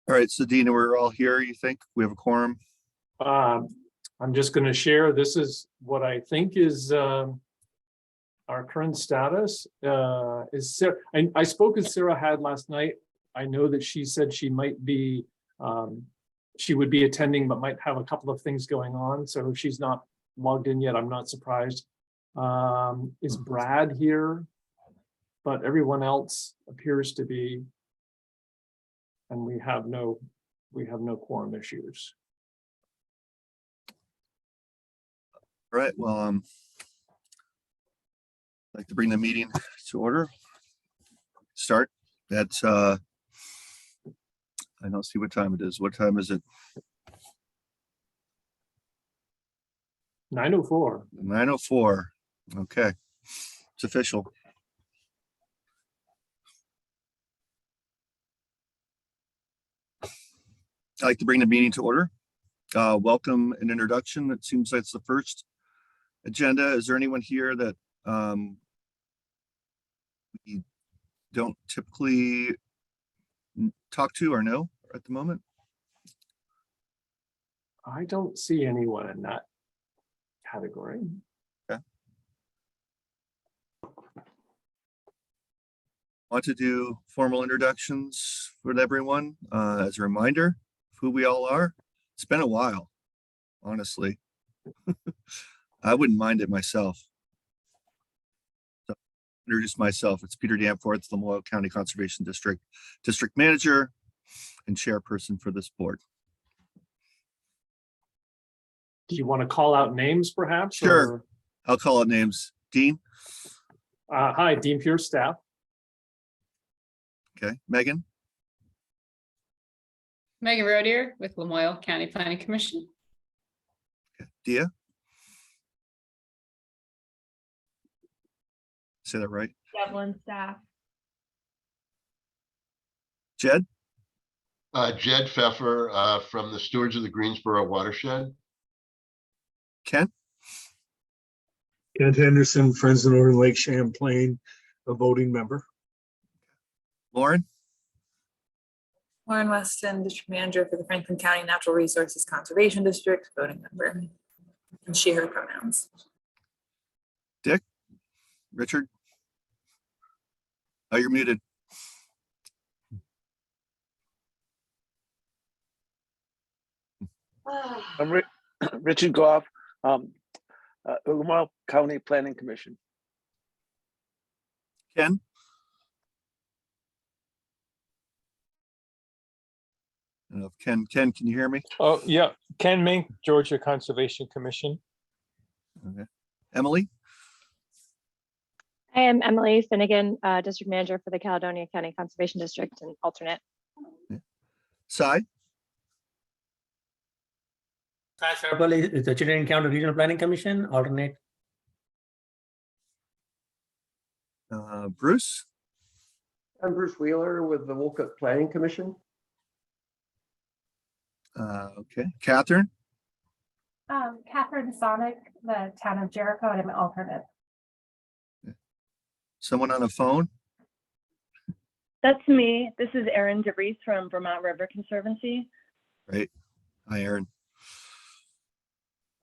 All right, so Dina, we're all here, you think? We have a quorum? I'm just going to share. This is what I think is our current status. Is Sarah, I spoke with Sarah Had last night. I know that she said she might be, she would be attending, but might have a couple of things going on. So if she's not logged in yet, I'm not surprised. Is Brad here? But everyone else appears to be, and we have no quorum issues. All right, well, I'd like to bring the meeting to order. Start. That's I don't see what time it is. What time is it? 9:04. 9:04. Okay, it's official. I'd like to bring the meeting to order. Welcome and introduction. It seems like it's the first agenda. Is there anyone here that we don't typically talk to or know at the moment? I don't see anyone in that category. Okay. Want to do formal introductions with everyone as a reminder of who we all are. It's been a while, honestly. I wouldn't mind it myself. So, introduce myself. It's Peter Danforth, Lamoille County Conservation District Manager and Chairperson for this board. Do you want to call out names, perhaps? Sure. Or... I'll call out names. Dean. Hi, Dean Pierce, staff. Okay. Megan. Megan Rodier with Lamoille County Planning Commission. Okay. Dia. Say that right. Devlin, staff. Jed. Jed Pfeffer from the Stewards of the Greensboro Watershed. Ken. Kent Henderson, Friends of Northern Lake Champlain, a voting member. Lauren. Lauren Weston, District Manager for the Franklin County Natural Resources Conservation District, voting member. And she, her pronouns. Dick. Richard. Oh, you're muted. I'm Richard Goff, Lamoille County Planning Commission. Ken. I don't know if Ken, can you hear me? Oh, yeah. Ken Mink, Georgia Conservation Commission. Okay. Emily. I am Emily Finnegan, District Manager for the Caledonia County Conservation District and alternate. Yeah. Sai. Sai Sarpal is the Chittenden County Regional Planning Commission, alternate. Bruce. I'm Bruce Wheeler with the Wolcott Planning Commission. Okay. Catherine. Catherine Sonic, the Town of Jericho, and I'm an alternate. Someone on a phone? That's me. This is Erin DeVries from Vermont River Conservancy. Right. Hi, Erin.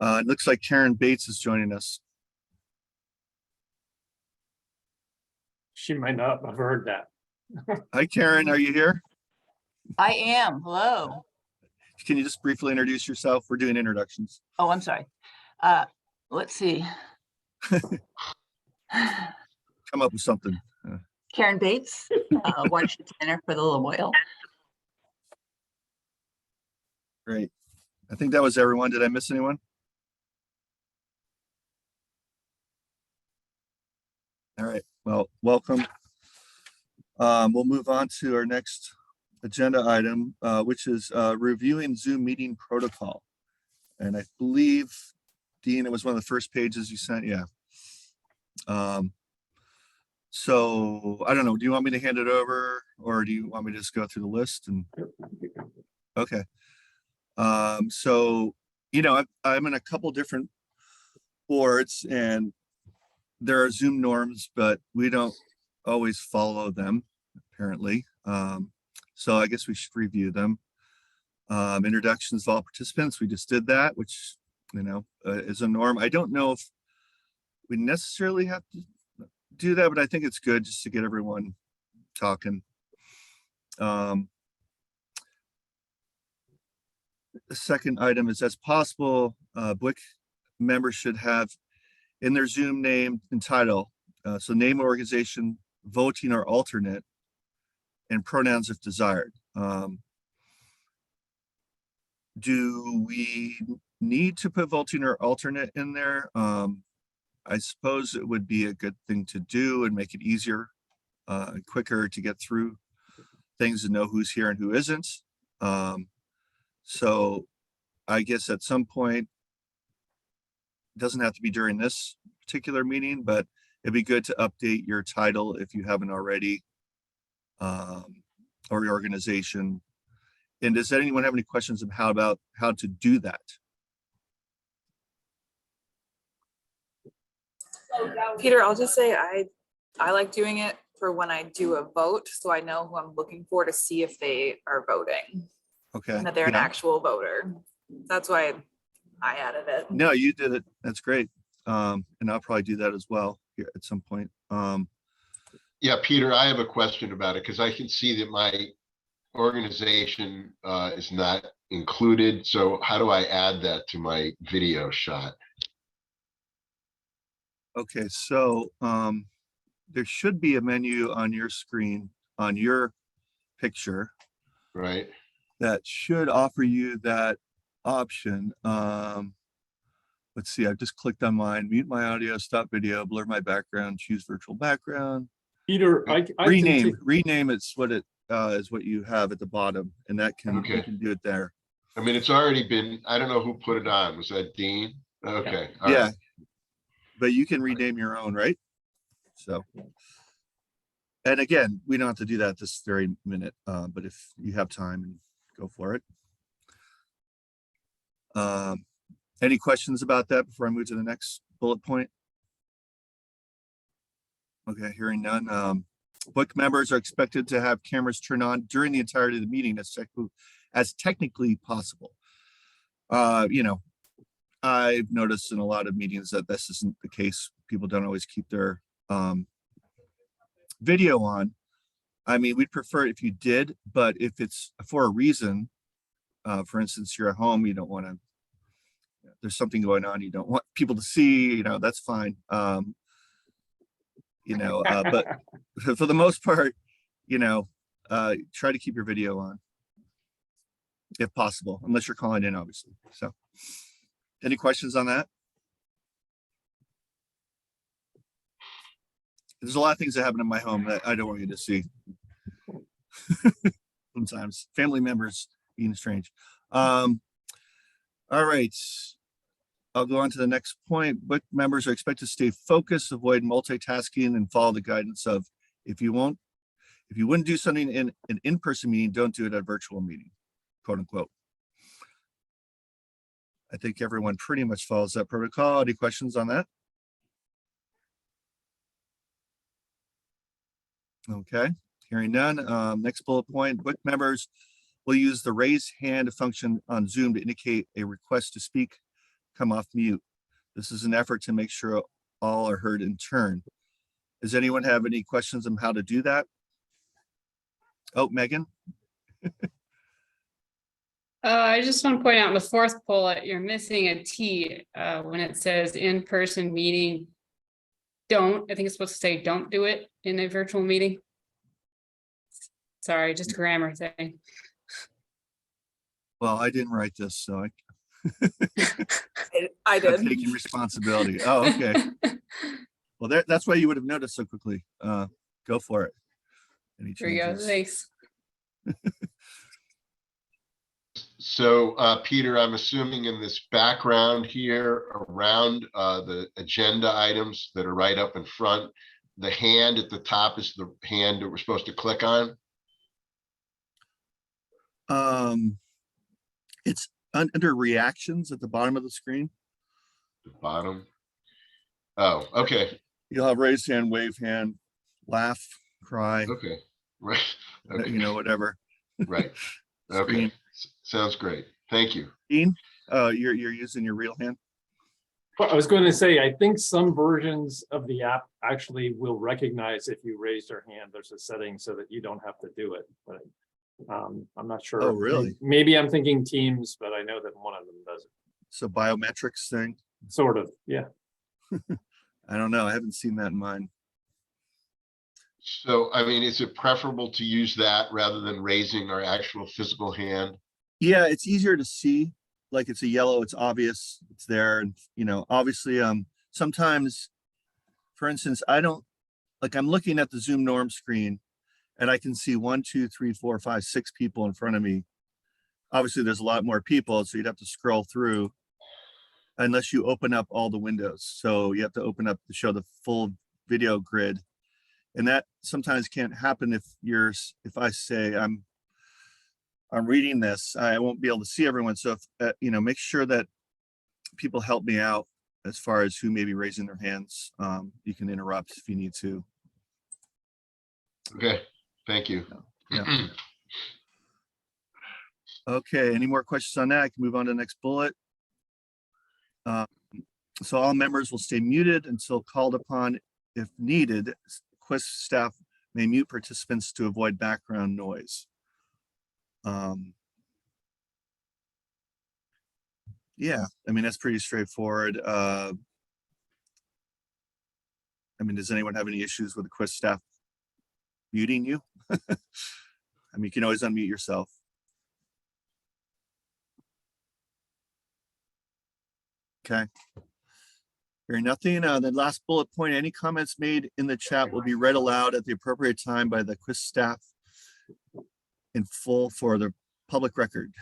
It looks like Karen Bates is joining us. She might not have heard that. Hi, Karen. Are you here? I am. Hello. Can you just briefly introduce yourself? We're doing introductions. Oh, I'm sorry. Let's see. Come up with something. Karen Bates, Watershed Center for the Lamoille. Great. I think that was everyone. Did I miss anyone? All right. Well, welcome. We'll move on to our next agenda item, which is reviewing Zoom meeting protocol. And I believe, Dean, it was one of the first pages you sent. Yeah. So I don't know. Do you want me to hand it over, or do you want me to just go through the list? And okay. So I'm in a couple different boards, and there are Zoom norms, but we don't always follow them, apparently. So I guess we should review them. Introductions of all participants, we just did that, which, is a norm. I don't know if we necessarily have to do that, but I think it's good just to get everyone talking. The second item is, as possible, BWQC members should have in their Zoom name and title, so name, organization, voting or alternate, and pronouns if desired. Do we need to put voting or alternate in there? I suppose it would be a good thing to do and make it easier and quicker to get through things and know who's here and who isn't. So I guess at some point, it doesn't have to be during this particular meeting, but it'd be good to update your title if you haven't already, or your organization. And does anyone have any questions about how to do that? Peter, I'll just say I like doing it for when I do a vote, so I know who I'm looking for to see if they are voting, Okay. and that they're an Yeah. actual voter. That's why I added it. No, you did it. That's great. And I'll probably do that as well here at some point. Yeah, Peter, I have a question about it because I can see that my organization is not included. So how do I add that to my video shot? Okay, so there should be a menu on your screen, on your picture, Right. that should offer you that option. Let's see, I've just clicked on mine, mute my audio, stop video, blur my background, choose virtual background. Peter, I can Rename it's what it is what you have at the bottom, and that can, Okay. you can do it there. I mean, it's already been, I don't know who put it on. Was that Dean? Okay. all Yeah, right. but you can rename your own, right? So, and again, we don't have to do that this very minute, but if you have time, go for it. Any questions about that before I move to the next bullet point? Okay, hearing none. BWQC members are expected to have cameras turned on during the entirety of the meeting as technically possible. I've noticed in a lot of meetings that this isn't the case. People don't always keep their video on. I mean, we'd prefer it if you did, but if it's for a reason, for instance, you're at home, you don't want to, there's something going on, you don't want people to see, that's fine. But for the most part, try to keep your video on if possible, unless you're calling in, obviously. So any questions on that? There's a lot of things that happen in my home that I don't want you to see. Sometimes family members being strange. All right. I'll go on to the next point. BWQC members are expected to stay focused, avoid multitasking, and follow the guidance of if you wouldn't do something in an in-person meeting, don't do it at a virtual meeting, quote unquote. I think everyone pretty much follows that protocol. Any questions on that? Okay, hearing none. Next bullet point, BWQC members will use the raise hand function on Zoom to indicate a request to speak, come off mute. This is an effort to make sure all are heard in turn. Does anyone have any questions on how to do that? Oh, Megan? I just want to point out in the fourth bullet, you're missing a T when it says in-person meeting. I think it's supposed to say don't do it in a virtual meeting. Sorry, just a grammar thing. Well, I didn't write this, so I I'm did. taking responsibility. Oh, okay. Well, that's why you would have noticed so quickly. Go for it. Any Here we go, changes? thanks. So, Peter, I'm assuming in this background here around the agenda items that are right up in front, the hand at the top is the hand that we're supposed to click on. It's under reactions at the bottom of the screen. The bottom. Oh, okay. You'll have raise hand, wave hand, laugh, cry, Okay. Right. Okay. whatever. Right. Okay, screen. sounds great. Thank you. Dean, you're using your real hand? Well, I was going to say, I think some versions of the app actually will recognize if you raise your hand. There's a setting so that you don't have to do it, but I'm not sure. Oh, really? Maybe I'm thinking Teams, but I know that one of them does it. So biometrics thing? Sort of, yeah. I don't know. I haven't seen that in mine. So, I mean, is it preferable to use that rather than raising our actual physical hand? Yeah, it's easier to see. Like it's a yellow, it's obvious, it's there. And, you know, obviously, sometimes, for instance, I'm looking at the Zoom norm screen and I can see 1, 2, 3, 4, 5, 6 people in front of me. Obviously, there's a lot more people, so you'd have to scroll through unless you open up all the windows. So you have to open up to show the full video grid. And that sometimes can't happen if I say I'm reading this, I won't be able to see everyone. So if, make sure that people help me out as far as who may be raising their hands. You can interrupt if you need to. Okay, thank you. Yeah. Okay, any more questions on that? I can move on to the next bullet. So all members will stay muted until called upon. If needed, Quest staff may mute participants to avoid background noise. Yeah, I mean, that's pretty straightforward. I mean, does anyone have any issues with the Quest staff muting you? I mean, you can always unmute yourself. Okay. Hearing nothing. The last bullet point, any comments made in the chat will be read aloud at the appropriate time by the Quest staff in full for the public record.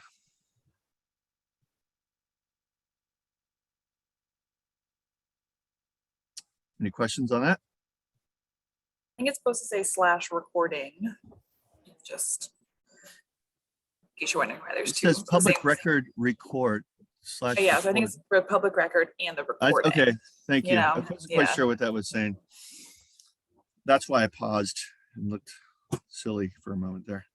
Any questions on that? I think it's supposed to say /recording. Just in case you're wondering why there's It two. says It's the public same- record record / Yeah, so I think it's for public record and the recording. okay, thank you. I know, wasn't quite yeah. sure what that was saying. That's why I paused and looked silly for a moment there.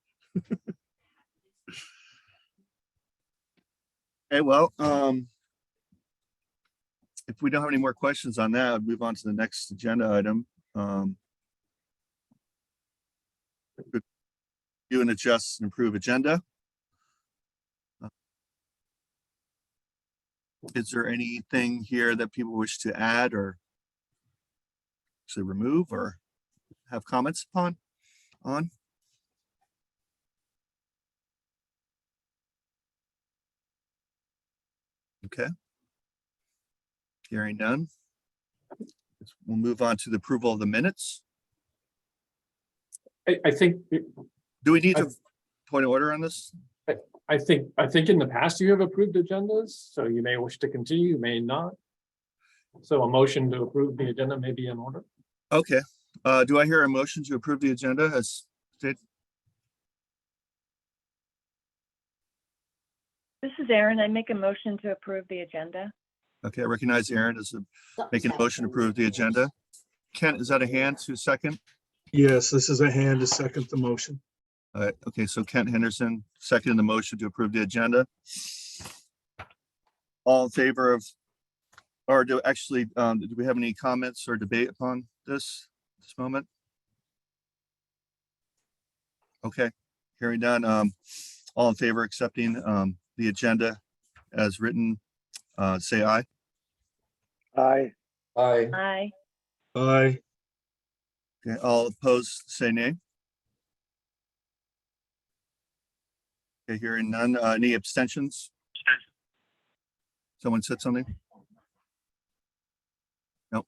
Okay, well, if we don't have any more questions on that, I'll move on to the next agenda item. Do and adjust and improve agenda. Is there anything here that people wish to add or actually remove or have comments on? Okay. Hearing none. We'll move on to the approval of the minutes. I think, Do we need to point of order on this? I think in the past you have approved agendas, so you may wish to continue, you may not. So a motion to approve the agenda may be in order. Okay. Do I hear a motion to approve the agenda as stated? This is Erin. I make a motion to approve the agenda. Okay, I recognize Aaron as making a motion to approve the agenda. Kent, is that a hand to second? Yes, this is a hand to second the motion. All right, okay, so Kent Henderson seconded the motion to approve the agenda. All in favor of, or do we have any comments or debate upon this moment? Okay, hearing none. All in favor of accepting the agenda as written, say aye. Aye. Aye. Aye. Aye. Okay, all opposed, say nay. Okay, hearing none. Any abstentions? Someone said something? Nope.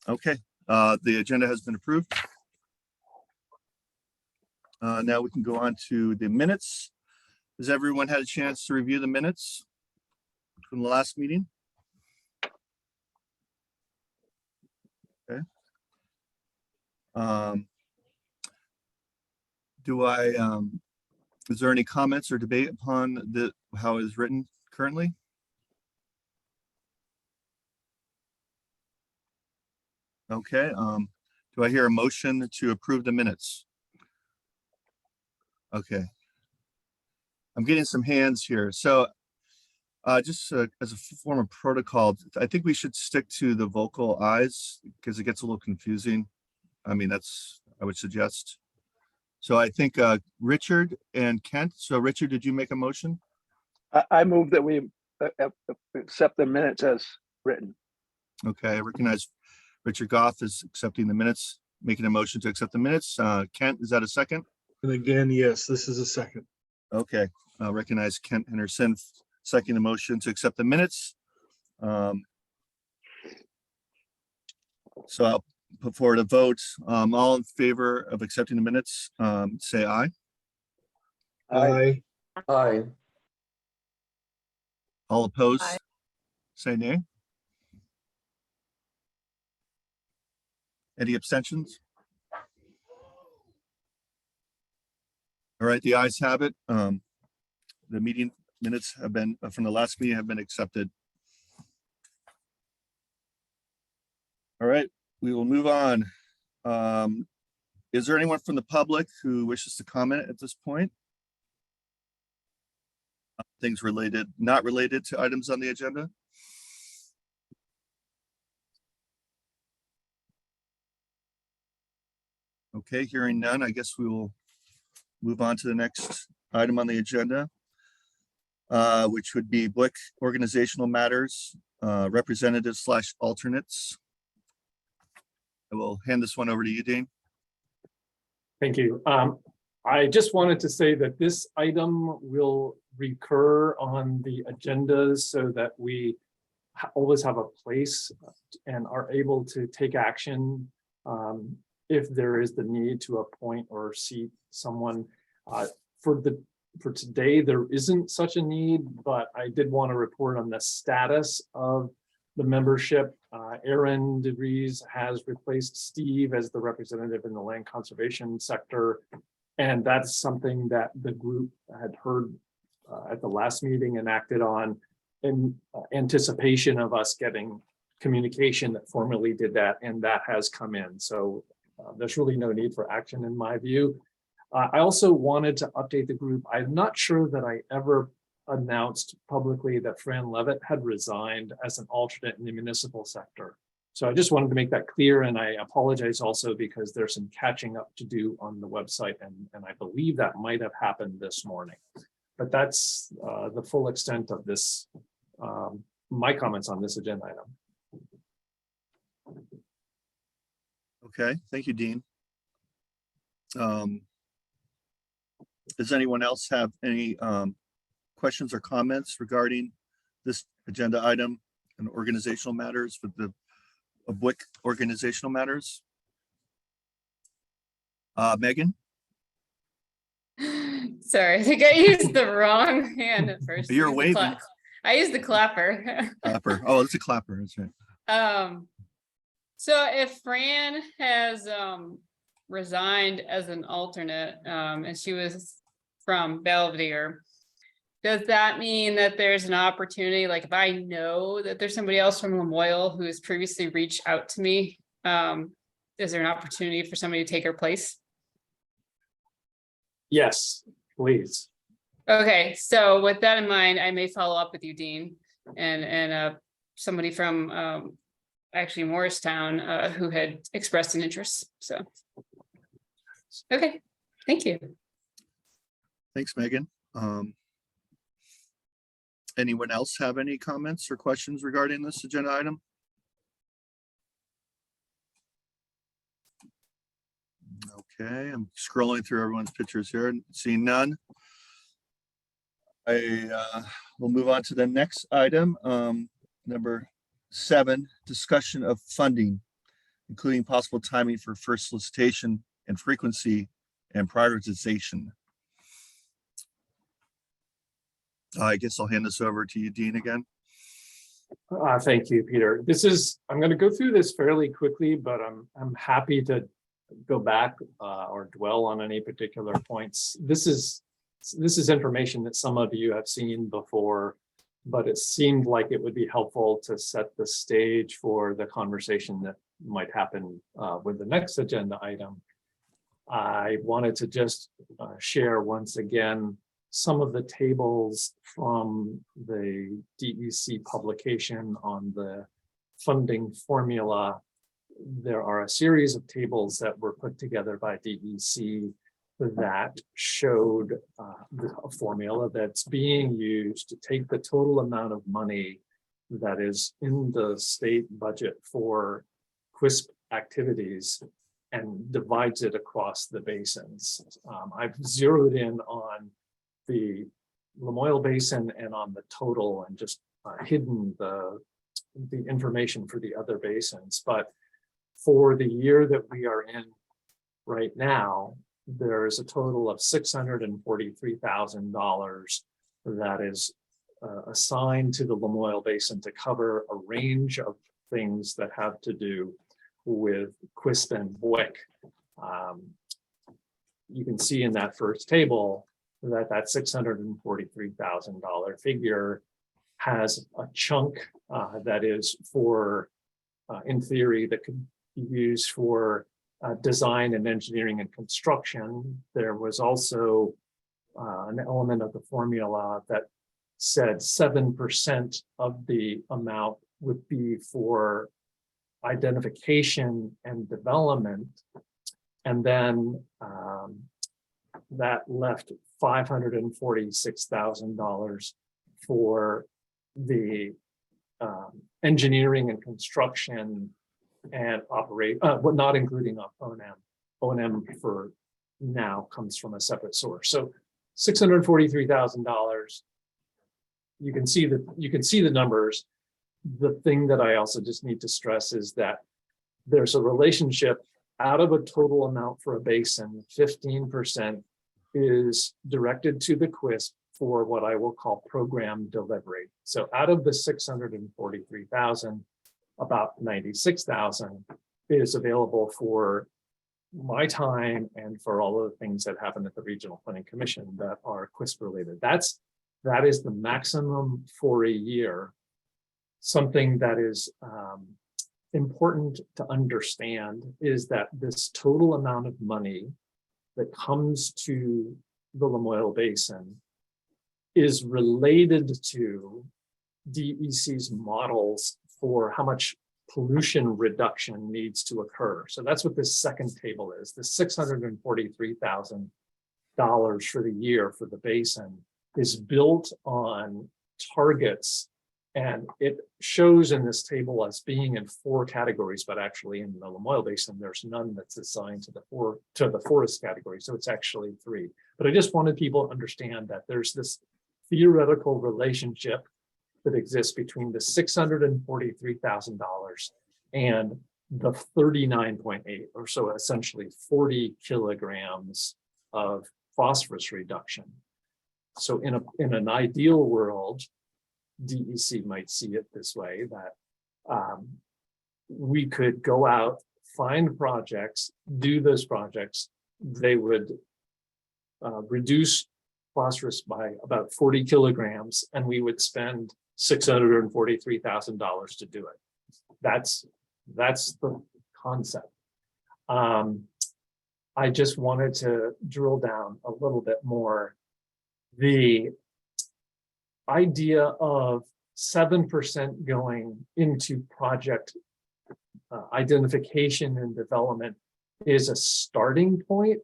Okay, the agenda has been approved. Now we can go on to the minutes. Has everyone had a chance to review the minutes from the last meeting? Okay. Is there any comments or debate upon how it is written currently? Okay, do I hear a motion to approve the minutes? Okay, I'm getting some hands here. So just as a form of protocol, I think we should stick to the vocal ayes because it gets a little confusing. I mean, I would suggest. So I think Richard and Kent. So Richard, did you make a motion? I move that we accept the minutes as written. Okay, I recognize Richard Goff is accepting the minutes, making a motion to accept the minutes. Kent, is that a second? And again, yes, this is a second. Okay, I recognize Kent Henderson seconding the motion to accept the minutes. So I'll put forward a vote. All in favor of accepting the minutes, say aye. Aye. Aye. All opposed, Aye. say nay. Any abstentions? All right, the ayes have it. The meeting minutes have been, from the last meeting, have been accepted. All right, we will move on. Is there anyone from the public who wishes to comment at this point? Things related, not related to items on the agenda? Okay, hearing none, I guess we will move on to the next item on the agenda, which would be BWQC organizational matters, representatives / alternates. I will hand this one over to you, Dean. Thank you. I just wanted to say that this item will recur on the agendas so that we always have a place and are able to take action if there is the need to appoint or seat someone. For today, there isn't such a need, but I did want to report on the status of the membership. Aaron DeVries has replaced Steve as the representative in the land conservation sector. And that's something that the group had heard at the last meeting and acted on in anticipation of us getting communication that formally did that, and that has come in. So there's really no need for action in my view. I also wanted to update the group. I'm not sure that I ever announced publicly that Fran Levitt had resigned as an alternate in the municipal sector. So I just wanted to make that clear, and I apologize also because there's some catching up to do on the website, and I believe that might have happened this morning. But that's the full extent of this, my comments on this agenda item. Okay, thank you, Dean. Does anyone else have any questions or comments regarding this agenda item and organizational matters with the BWQC organizational matters? Megan? Sorry, I think I used the wrong hand at first. You're waving. I used the clapper. Clapper. Oh, it's a clapper. That's right. So if Fran has resigned as an alternate, and she was from Belvedere, does that mean that there's an opportunity, like if I know that there's somebody else from Lamoille who has previously reached out to me, is there an opportunity for somebody to take her place? Yes, please. Okay, so with that in mind, I may follow up with you, Dean, and somebody from actually Morristown who had expressed an interest. So, okay, thank you. Thanks, Megan. Anyone else have any comments or questions regarding this agenda item? Okay, I'm scrolling through everyone's pictures here and seeing none. I will move on to the next item, number 7, discussion of funding, including possible timing for first solicitation and frequency and prioritization. I guess I'll hand this over to you, Dean, again. Thank you, Peter. I'm going to go through this fairly quickly, but I'm happy to go back or dwell on any particular points. This is information that some of you have seen before, but it seemed like it would be helpful to set the stage for the conversation that might happen with the next agenda item. I wanted to just share once again some of the tables from the DEC publication on the funding formula. There are a series of tables that were put together by DEC that showed a formula that's being used to take the total amount of money that is in the state budget for QUISP activities and divides it across the basins. I've zeroed in on the Lamoille Basin and on the total and just hidden the information for the other basins. But for the year that we are in right now, there's a total of $643,000 that is assigned to the Lamoille Basin to cover a range of things that have to do with QUISP and BWQ. You can see in that first table that that $643,000 figure has a chunk that is for, in theory, that could be used for design and engineering and construction. There was also an element of the formula that said 7% of the amount would be for identification and development. And then that left $546,000 for the engineering and construction and operate, but not including O&M. O&M for now comes from a separate source. So $643,000. You can see the numbers. The thing that I also just need to stress is that there's a relationship. Out of a total amount for a basin, 15% is directed to the QUISP for what I will call program delivery. So out of the 643,000, about 96,000 is available for my time and for all of the things that happen at the Regional Planning Commission that are QUISP related. That is the maximum for a year. Something that is important to understand is that this total amount of money that comes to the Lamoille Basin is related to DEC's models for how much pollution reduction needs to occur. So that's what this second table is. The $643,000 for the year for the basin is built on targets, and it shows in this table as being in 4 categories, but actually in the Lamoille Basin, there's none that's assigned to the forest category. So it's actually 3. But I just wanted people to understand that there's this theoretical relationship that exists between the $643,000 and the 39.8, or so essentially 40 kilograms of phosphorus reduction. So in an ideal world, DEC might see it this way, that we could go out, find projects, do those projects. They would reduce phosphorus by about 40 kilograms, and we would spend $643,000 to do it. That's the concept. I just wanted to drill down a little bit more. The idea of 7% going into project identification and development is a starting point.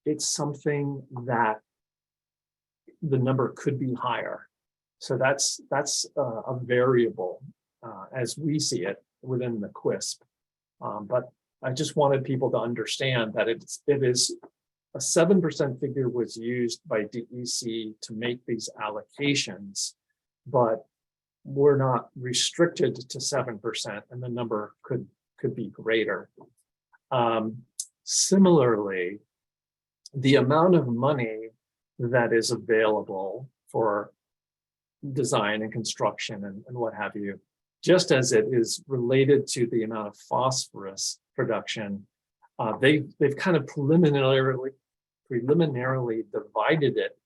It's something that the number could be higher. So that's a variable as we see it within the QUISP. But I just wanted people to understand that it is a 7% figure was used by DEC to make these allocations, but we're not restricted to 7%, and the number could be greater. Similarly, the amount of money that is available for design and construction and what have you, just as it is related to the amount of phosphorus production, they've kind of preliminarily divided it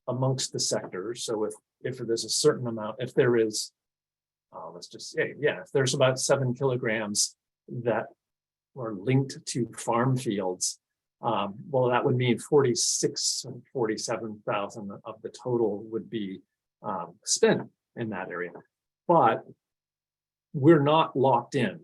amongst the sectors. So if there's a certain amount, if there is, let's just say, yeah, if there's about 7 kilograms that are linked to farm fields, Well, that would mean 46 and 47,000 of the total would be spent in that area. But we're not locked in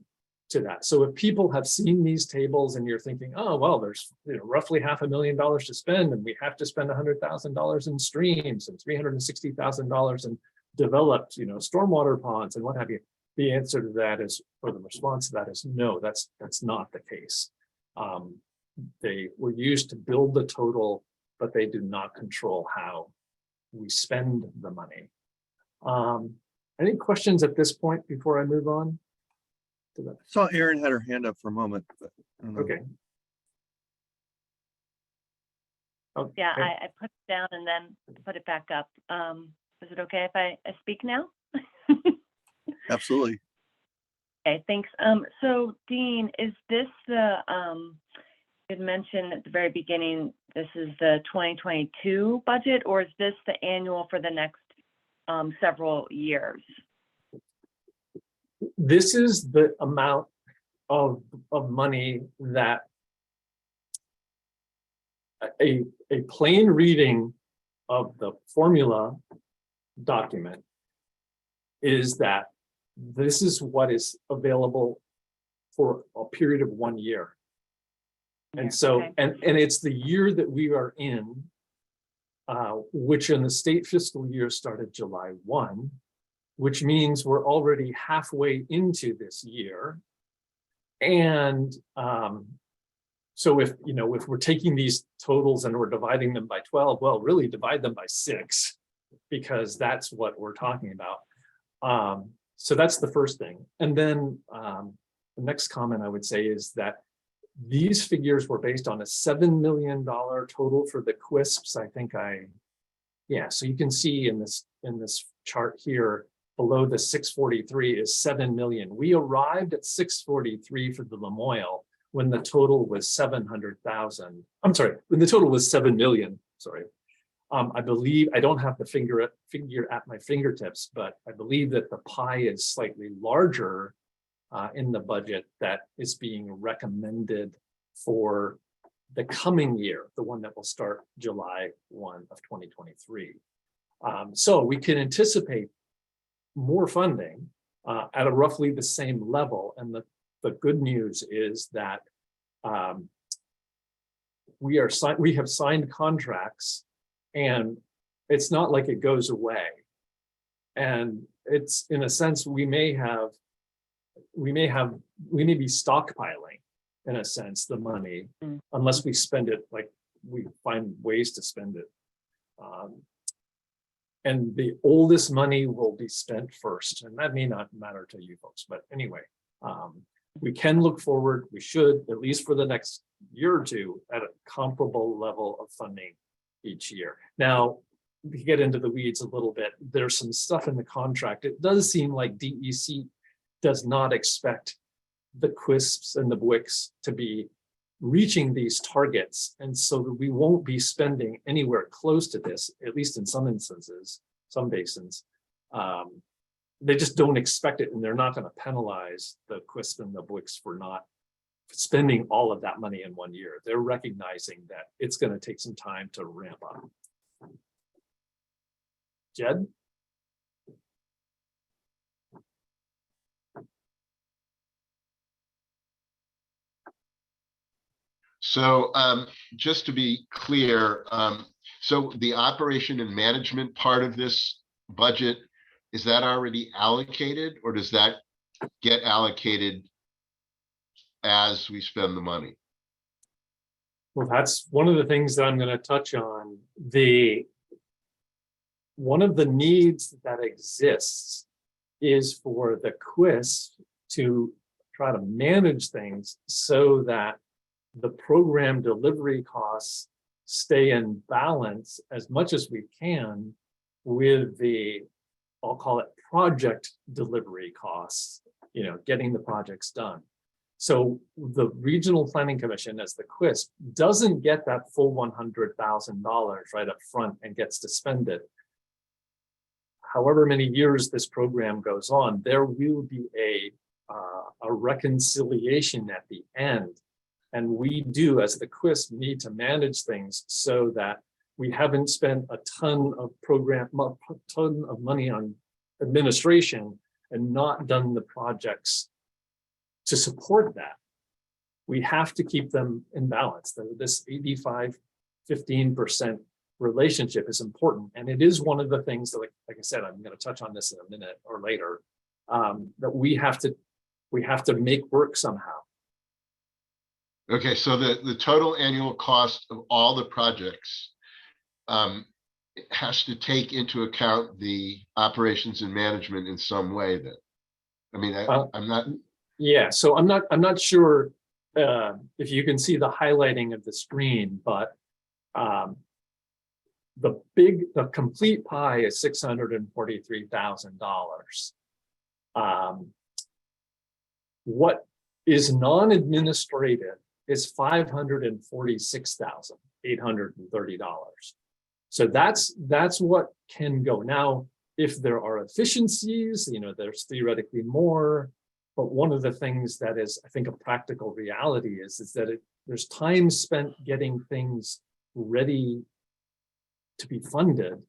to that. So if people have seen these tables and you're thinking, oh, well, there's roughly $500,000 to spend, and we have to spend $100,000 in streams and $360,000 in developed, stormwater ponds and what have you. The answer to that is, or the response to that is no, that's not the case. They were used to build the total, but they do not control how we spend the money. Any questions at this point before I move on? Saw Erin had her hand up for a moment. But I don't know. Okay. Yeah, Okay. I put it down and then put it back up. Is it okay if I speak now? Absolutely. Okay, thanks. So Dean, is this the, you had mentioned at the very beginning, this is the 2022 budget, or is this the annual for the next several years? This is the amount of money that a plain reading of the formula document is that this is what is available for a period of 1 year. And so, okay. and it's the year that we are in, which in the state fiscal year started July 1, which means we're already halfway into this year. And so if we're taking these totals and we're dividing them by 12, well, really divide them by 6, because that's what we're talking about. So that's the first thing. And then the next comment I would say is that these figures were based on a $7 million total for the QUISPs. I think so you can see in this chart here, below the 643 is 7 million. We arrived at 643 for the Lamoille when the total was 700,000. I'm sorry, when the total was 7 million, sorry. I believe, I don't have the figure at my fingertips, but I believe that the pie is slightly larger in the budget that is being recommended for the coming year, the one that will start July 1 of 2023. So we can anticipate more funding at a roughly the same level. And the good news is that we have signed contracts, and it's not like it goes away. And it's, in a sense, we may be stockpiling, in a sense, the money, unless we spend it, like we find ways to spend it. And the oldest money will be spent first, and that may not matter to you folks, but anyway, we can look forward. We should, at least for the next year or two, at a comparable level of funding each year. Now, to get into the weeds a little bit, there's some stuff in the contract. It does seem like DEC does not expect the QUISPs and the BWQs to be reaching these targets. And so that we won't be spending anywhere close to this, at least in some instances, some basins. They just don't expect it, and they're not going to penalize the QUISP and the BWQs for not spending all of that money in 1 year. They're recognizing that it's going to take some time to ramp up. Jed? So just to be clear, so the operation and management part of this budget, is that already allocated, or does that get allocated as we spend the money? Well, that's one of the things that I'm going to touch on. One of the needs that exists is for the QUISP to try to manage things so that the program delivery costs stay in balance as much as we can with the, I'll call it, project delivery costs, getting the projects done. So the Regional Planning Commission, as the QUISP, doesn't get that full $100,000 right up front and gets to spend it. However many years this program goes on, there will be a reconciliation at the end. And we do, as the QUIS, need to manage things so that we haven't spent a ton of money on administration and not done the projects to support that. We have to keep them in balance. This 85-15% relationship is important. And it is one of the things that, like I said, I'm going to touch on this in a minute or later, that we have to make work somehow. Okay, so the total annual cost of all the projects has to take into account the operations and management in some way then. I mean, I'm not. Yeah, so I'm not sure if you can see the highlighting of the screen, but the complete pie is $643,000. What is non-administrative is $546,830. So that's what can go. Now, if there are efficiencies, there's theoretically more, but one of the things that is, I think, a practical reality is that there's time spent getting things ready to be funded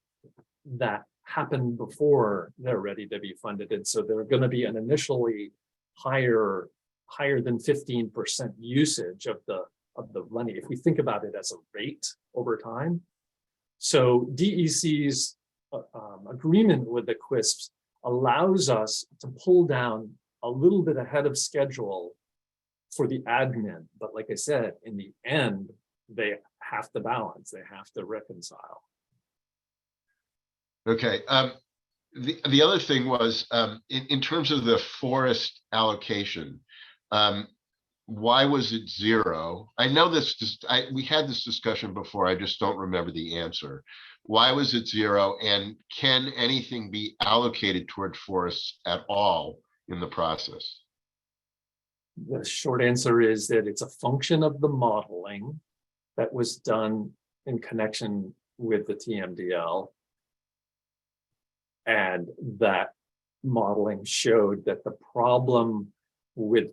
that happen before they're ready to be funded. And so they're going to be an initially higher than 15% usage of the money, if we think about it as a rate over time. So DEC's agreement with the QUISPs allows us to pull down a little bit ahead of schedule for the admin. But like I said, in the end, they have to balance, they have to reconcile. Okay. The other thing was, in terms of the forest allocation, why was it 0? I know this, we had this discussion before, I just don't remember the answer. Why was it 0? And can anything be allocated toward forests at all in the process? The short answer is that it's a function of the modeling that was done in connection with the TMDL. And that modeling showed that the problem with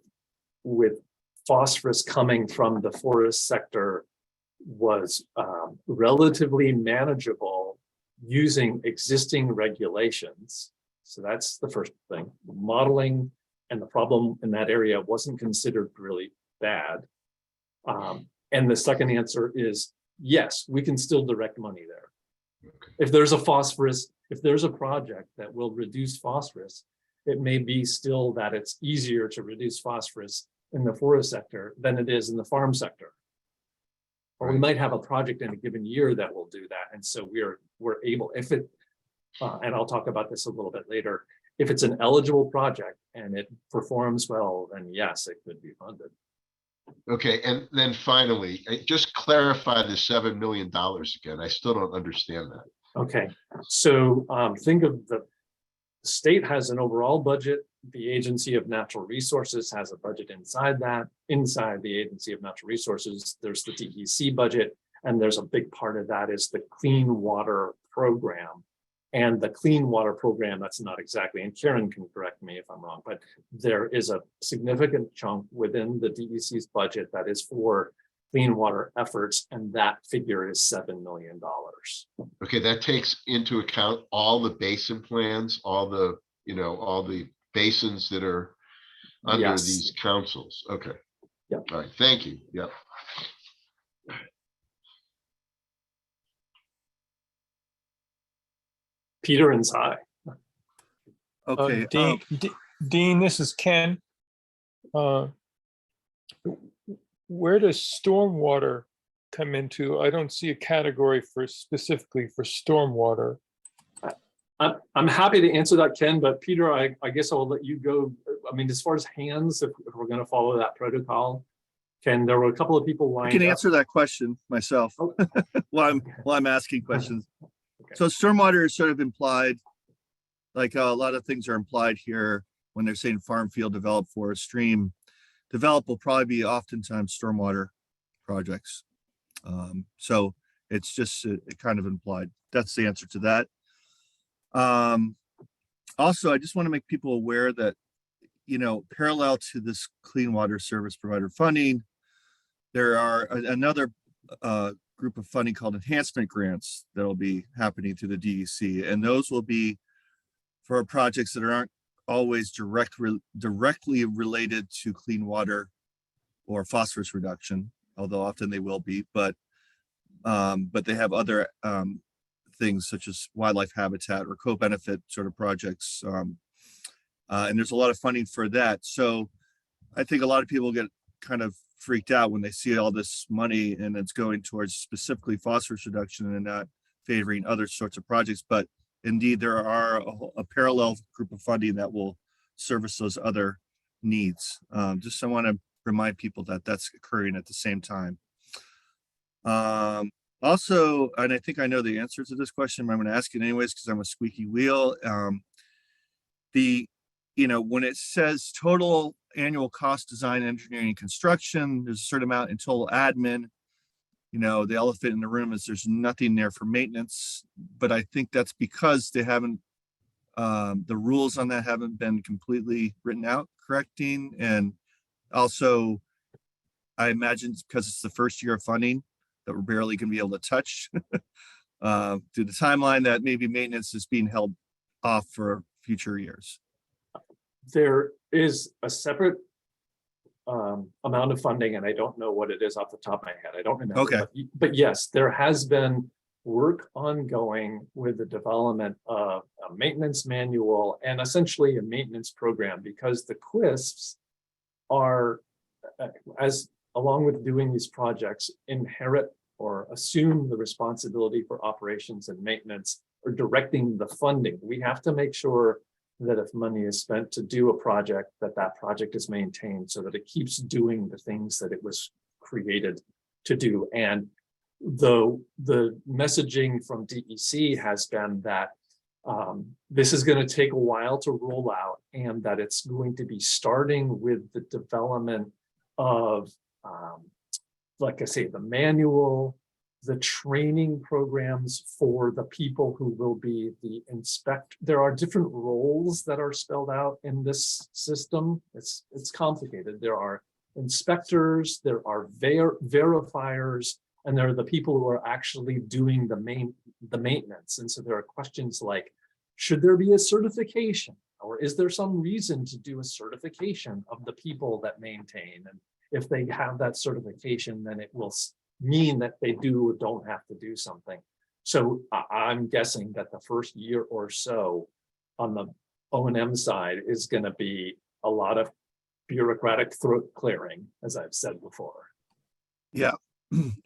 phosphorus coming from the forest sector was relatively manageable using existing regulations. So that's the first thing. Modeling and the problem in that area wasn't considered really bad. And the second answer is, yes, we can still direct money there. Okay. If there's a project that will reduce phosphorus, it may be still that it's easier to reduce phosphorus in the forest sector than it is in the farm sector. Or we might have a project in a given year that will do that. And so we're able, if it, and I'll talk about this a little bit later, if it's an eligible project and it performs well, then yes, it could be funded. Okay, and then finally, just clarify the $7 million again. I still don't understand that. Okay, so think of the state has an overall budget. The Agency of Natural Resources has a budget inside that. Inside the Agency of Natural Resources, there's the DEC budget, and there's a big part of that is the Clean Water Program. And the Clean Water Program, that's not exactly, and Karen can correct me if I'm wrong, but there is a significant chunk within the DEC's budget that is for clean water efforts, and that figure is $7 million. Okay, that takes into account all the basin plans, all the basins that are under these councils. Okay. Yeah. All right. Thank you. Yeah. Peter and Cy. Okay. Dean, this is Ken. Where does stormwater come into? I don't see a category specifically for stormwater. I'm happy to answer that, Ken, but Peter, I guess I'll let you go. I mean, as far as hands, if we're going to follow that protocol, Ken, there were a couple of people lined I can up. answer that question myself while I'm asking questions. Okay. So stormwater is sort of implied, like a lot of things are implied here when they're saying farm field develop, forest stream develop will probably be oftentimes stormwater projects. So it's just kind of implied. That's the answer to that. Also, I just want to make people aware that, parallel to this clean water service provider funding, there are another group of funding called enhancement grants that'll be happening through the DEC, and those will be for projects that aren't always directly related to clean water or phosphorus reduction, although often they will be, but they have other things such as wildlife habitat or co-benefit sort of projects. And there's a lot of funding for that. So I think a lot of people get kind of freaked out when they see all this money and it's going towards specifically phosphorus reduction and not favoring other sorts of projects. But indeed, there are a parallel group of funding that will service those other needs. Just I want to remind people that that's occurring at the same time. Also, and I think I know the answer to this question, but I'm going to ask it anyways because I'm a squeaky wheel. When it says total annual cost, design, engineering, construction, there's a certain amount in total admin. The elephant in the room is there's nothing there for maintenance, but I think that's because they haven't, the rules on that haven't been completely written out, correct, Dean? And also, I imagine because it's the first year of funding that we're barely going to be able to touch through the timeline that maybe maintenance is being held off for future years. There is a separate amount of funding, and I don't know what it is off the top of my head. I don't remember. Okay. But yes, there has been work ongoing with the development of a maintenance manual and essentially a maintenance program, because the QISPs are, along with doing these projects, inherit or assume the responsibility for operations and maintenance or directing the funding. We have to make sure that if money is spent to do a project, that project is maintained so that it keeps doing the things that it was created to do. And the messaging from DEC has been that this is going to take a while to roll out, and that it's going to be starting with the development of, like I say, the manual, the training programs for the people who will be the inspector. There are different roles that are spelled out in this system. It's complicated. There are inspectors, there are verifiers, and there are the people who are actually doing the maintenance. And so there are questions like, should there be a certification, or is there some reason to do a certification of the people that maintain? And if they have that certification, then it will mean that they do or don't have to do something. So I'm guessing that the first year or so on the O&M side is going to be a lot of bureaucratic throat clearing, as I've said before. Yeah,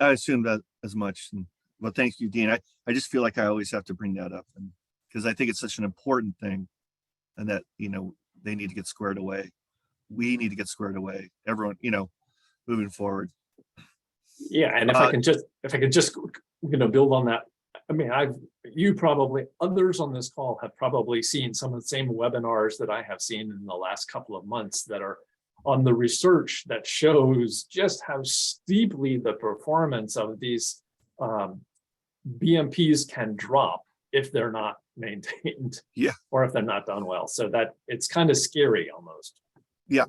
I assume that as much. Well, thank you, Dean. I just feel like I always have to bring that up, and because I think it's such an important thing, and that they need to get squared away. We need to get squared away. Everyone, moving forward. Yeah, and if I can just build on that. I mean, others on this call have probably seen some of the same webinars that I have seen in the last couple of months that are on the research that shows just how steeply the performance of these BMPs can drop if they're not maintained. Yeah. Or if they're not done well. So that it's kind of scary almost. Yeah,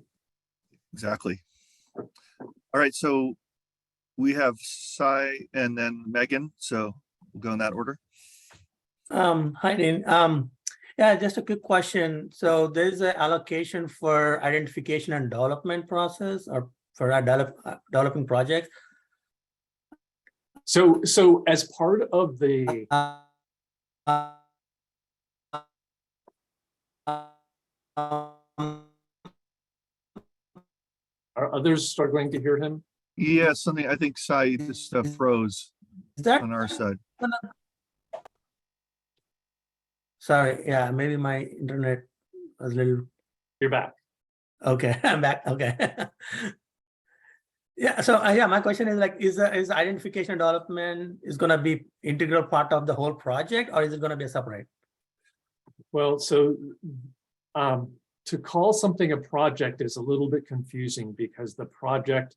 exactly. All right, so we have Sai and then Megan, so we'll go in that order. Hi, Dean. Yeah, just a quick question. So there's an allocation for identification and development process, or for our developing projects. So as part of the are others struggling to hear him? Yeah, something, I think Sai just froze Is that on our side. Sorry, yeah, maybe my internet was a little. You're back. Okay, I'm back. Okay. Yeah, so yeah, my question is like, is identification development is going to be integral part of the whole project, or is it going to be a separate? Well, so to call something a project is a little bit confusing, because the project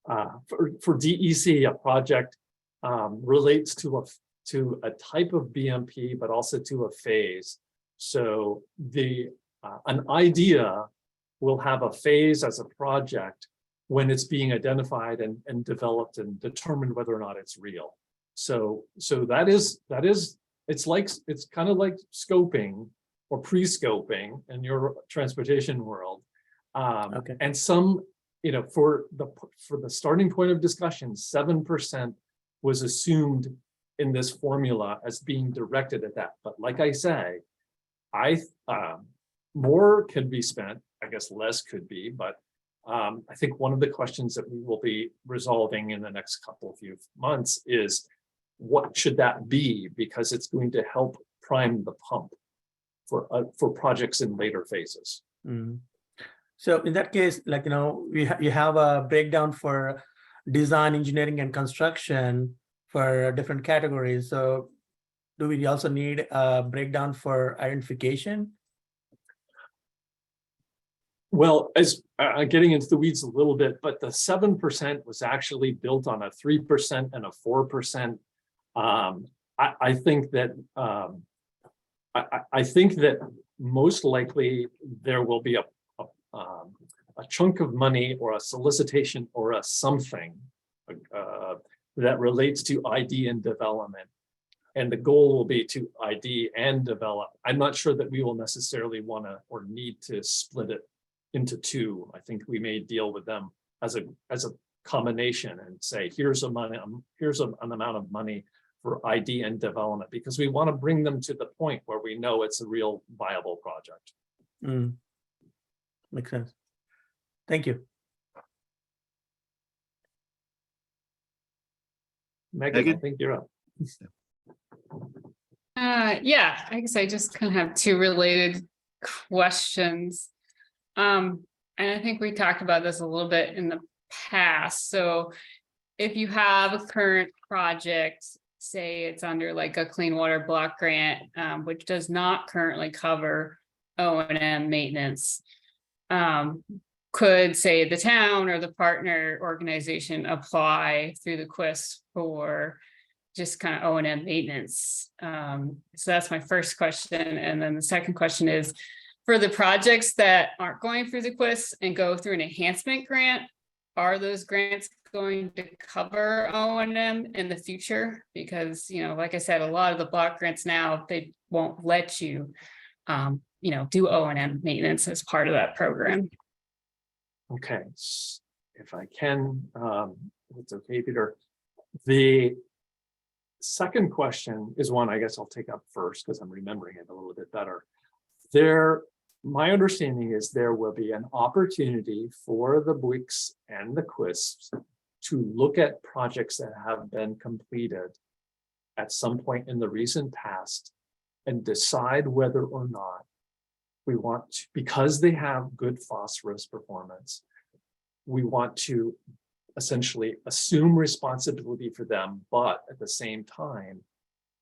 for DEC, a project relates to a type of BMP, but also to a phase. So an idea will have a phase as a project, when it's being identified and developed and determined whether or not it's real. So that is, it's kind of like scoping or pre-scoping in your transportation world. Okay. And some, for the starting point of discussion, 7% was assumed in this formula as being directed at that. But like I say, more can be spent, I guess less could be, but I think one of the questions that we will be resolving in the next few months is what should that be? Because it's going to help prime the pump for projects in later phases. Mm. So in that case, like, you have a breakdown for design, engineering, and construction for different categories. So do we also need a breakdown for identification? Well, as getting into the weeds a little bit, but the 7% was actually built on a 3% and a 4%. I think that I think that most likely there will be a chunk of money or a solicitation or a something that relates to ID and development. And the goal will be to ID and develop. I'm not sure that we will necessarily want to or need to split it into two. I think we may deal with them as a combination and say, here's an amount of money for ID and development, because we want to bring them to the point where we know it's a real viable project. Mm. Makes sense. Thank you. Megan, I think you're up. Yeah, I guess I just kind of have two related questions. And I think we talked about this a little bit in the past. So if you have a current project, say it's under like a clean water block grant, which does not currently cover O&M maintenance, could say the town or the partner organization apply through the QUIS for just kind of O&M maintenance? So that's my first question. And then the second question is, for the projects that aren't going through the QUIS and go through an enhancement grant, are those grants going to cover O&M in the future? Because, like I said, a lot of the block grants now, they won't let you, do O&M maintenance as part of that program. Okay, if I can, it's okay, Peter. The second question is one I guess I'll take up first because I'm remembering it a little bit better. My understanding is there will be an opportunity for the BWQC and the QUIS to look at projects that have been completed at some point in the recent past and decide whether or not we want to, because they have good phosphorus performance, we want to essentially assume responsibility for them, but at the same time,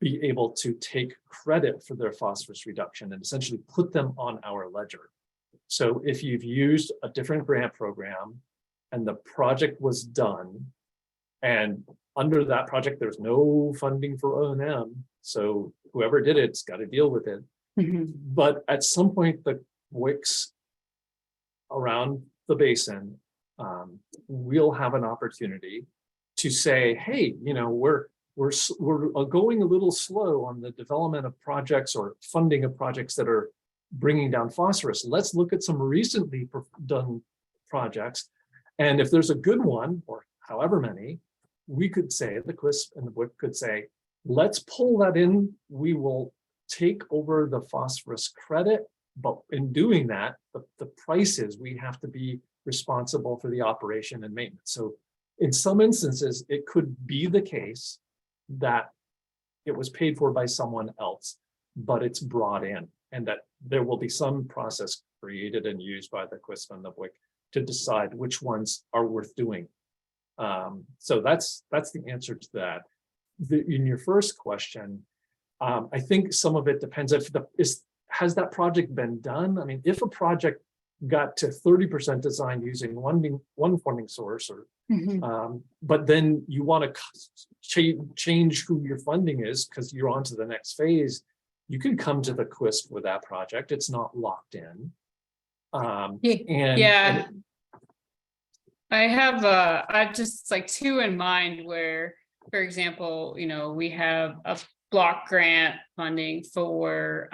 be able to take credit for their phosphorus reduction and essentially put them on our ledger. So if you've used a different grant program and the project was done, and under that project, there's no funding for O&M, so whoever did it's got to deal with it. But at some point, the BWQC around the basin will have an opportunity to say, hey, we're going a little slow on the development of projects or funding of projects that are bringing down phosphorus. Let's look at some recently done projects. And if there's a good one, or however many, we could say, the QUIS and the BWQC could say, let's pull that in. We will take over the phosphorus credit, but in doing that, the price is we have to be responsible for the operation and maintenance. So in some instances, it could be the case that it was paid for by someone else, but it's brought in, and that there will be some process created and used by the QUIS and the BWQC to decide which ones are worth doing. So that's the answer to that. In your first question, I think some of it depends if has that project been done? I mean, if a project got to 30% design using one funding source, or but then you want to change who your funding is because you're on to the next phase, you can come to the QUIS with that project. It's not locked in. I have I just like two in mind where, for example, we have a block grant funding for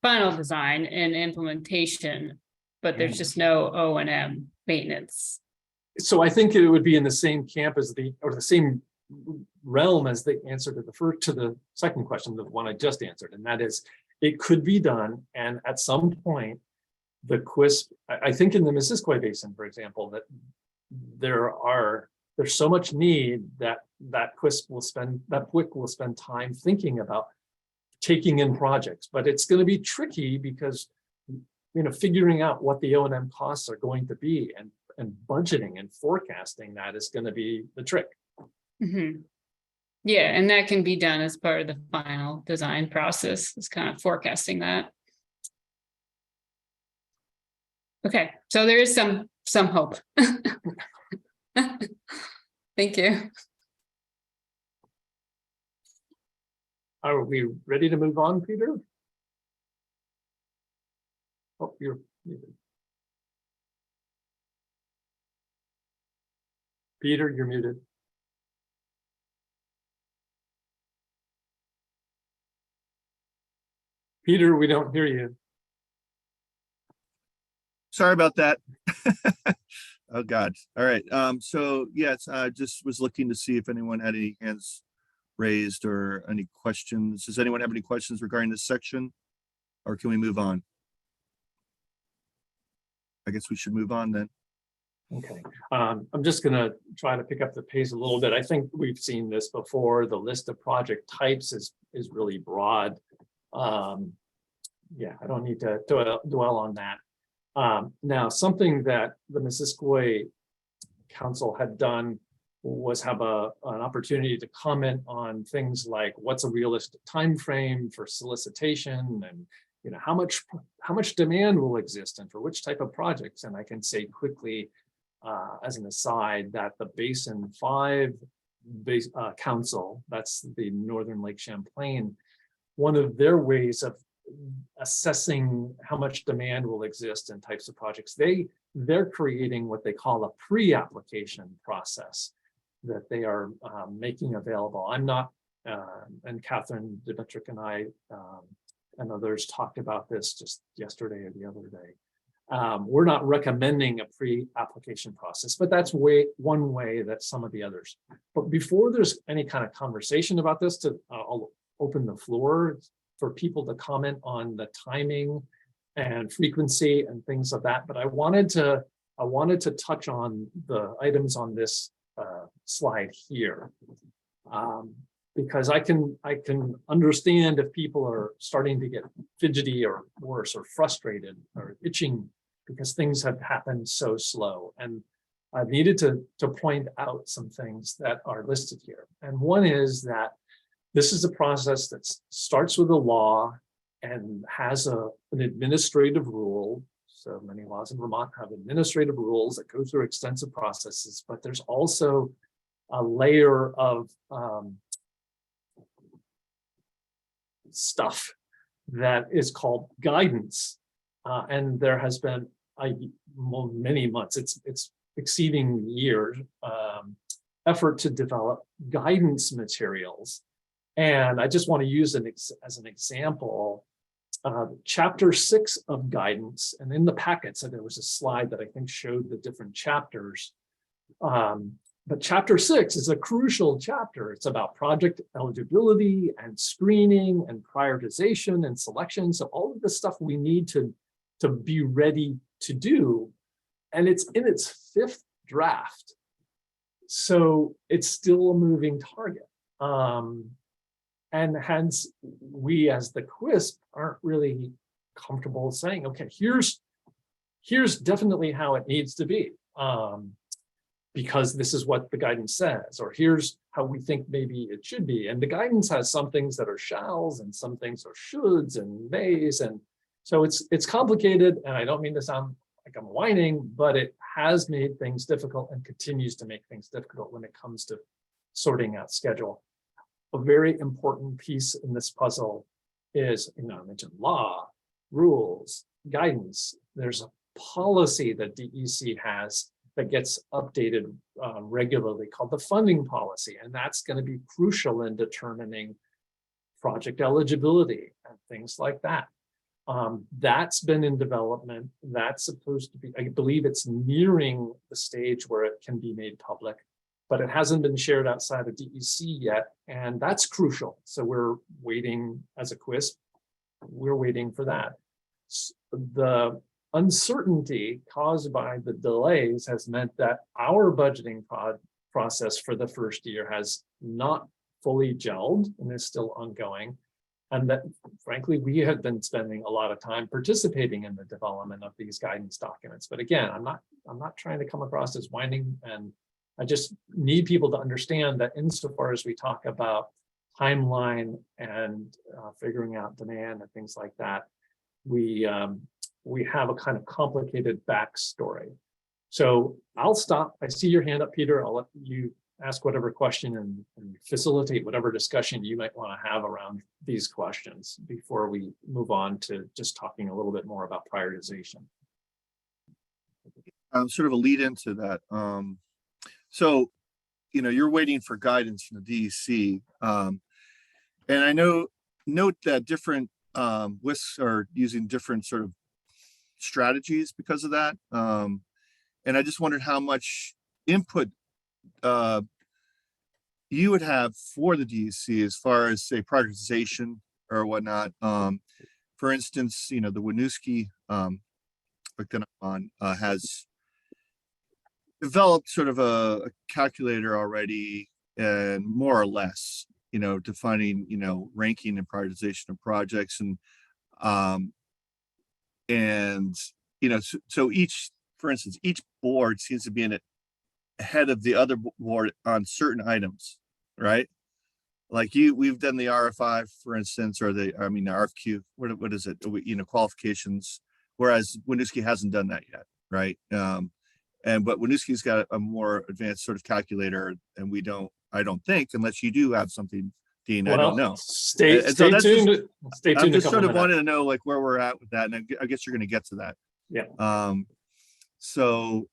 final design and implementation, but there's just no O&M maintenance. So I think it would be in the same camp as the same realm as the answer to the second question, the one I just answered, and that is it could be done. And at some point, the QUISP, I think in the Missisquoi Basin, for example, that there's so much need that QUISP will spend time thinking about taking in projects, but it's going to be tricky because figuring out what the O&M costs are going to be and budgeting and forecasting that is going to be the trick. Mm-hmm. Yeah, and that can be done as part of the final design process, is kind of forecasting that. Okay, so there is some hope. Thank you. Are we ready to move on, Peter? Oh, you're muted. Peter, you're muted. Peter, we don't hear you. Sorry about that. Oh God. All right. So yes, I just was looking to see if anyone had any hands raised or any questions. Does anyone have any questions regarding this section? Or can we move on? I guess we should move on then. Okay. I'm just gonna try to pick up the pace a little bit. I think we've seen this before. The list of project types is really broad. Yeah, I don't need to dwell on that. Now, something that the Missisquoi Council had done was have an opportunity to comment on things like what's a realistic time frame for solicitation, and how much demand will exist and for which type of projects. And I can say quickly, as an aside, that the Basin 5 Council, that's the Northern Lake Champlain, one of their ways of assessing how much demand will exist in types of projects, they're creating what they call a pre-application process that they are making available. I'm not, and Catherine Dimitrick and I and others talked about this just yesterday or the other day. We're not recommending a pre-application process, but that's one way that some of the others. But before there's any kind of conversation about this, I'll open the floor for people to comment on the timing and frequency and things of that. But I wanted to touch on the items on this slide here, because I can understand if people are starting to get fidgety or worse or frustrated or itching because things have happened so slow. And I've needed to point out some things that are listed here. And one is that this is a process that starts with a law and has an administrative rule. So many laws in Vermont have administrative rules that go through extensive processes, but there's also a layer of stuff that is called guidance. And there has been many months, it's exceeding years, effort to develop guidance materials. And I just want to use as an example, chapter 6 of guidance, and in the packet, so there was a slide that I think showed the different chapters. But chapter 6 is a crucial chapter. It's about project eligibility and screening and prioritization and selection. So all of the stuff we need to be ready to do. And it's in its 5th draft. So it's still a moving target. And hence, we as the QUISP aren't really comfortable saying, okay, here's definitely how it needs to be, because this is what the guidance says, or here's how we think maybe it should be. And the guidance has some things that are shalls and some things are shoulds and mays. And so it's complicated, and I don't mean to sound like I'm whining, but it has made things difficult and continues to make things difficult when it comes to sorting out schedule. A very important piece in this puzzle is, I mentioned law, rules, guidance. There's a policy that DEC has that gets updated regularly called the funding policy. And that's going to be crucial in determining project eligibility and things like that. That's been in development. That's supposed to be, I believe it's nearing the stage where it can be made public, but it hasn't been shared outside of DEC yet. And that's crucial. So we're waiting as a quiz. We're waiting for that. The uncertainty caused by the delays has meant that our budgeting process for the first year has not fully gelled and is still ongoing. And that, frankly, we have been spending a lot of time participating in the development of these guidance documents. But again, I'm not trying to come across as whining, and I just need people to understand that insofar as we talk about timeline and figuring out demand and things like that, we have a kind of complicated backstory. So I'll stop. I see your hand up, Peter. I'll let you ask whatever question and facilitate whatever discussion you might want to have around these questions before we move on to just talking a little bit more about prioritization. Sort of a lead into that. So, you know, you're waiting for guidance from the DEC. And I note that different WISCs are using different sort of strategies because of that. And I just wondered how much input you would have for the DEC as far as, say, prioritization or whatnot. For instance, you know, the Winooski has developed sort of a calculator already, and more or less, you know, defining, you know, ranking and prioritization of projects, and you know, so each, for instance, each board seems to be in it ahead of the other board on certain items, right? Like we've done the RFI, for instance, or the RFQ. What is it? You know, qualifications. Whereas Winooski hasn't done that yet, right? But Winooski's got a more advanced sort of calculator, and we don't. I don't think, unless you do have something, Dean. Well, I don't know. Stay tuned. Stay tuned. I'm just sort of wanting to know like where we're at with that, and I guess you're going to get to that. Yeah. So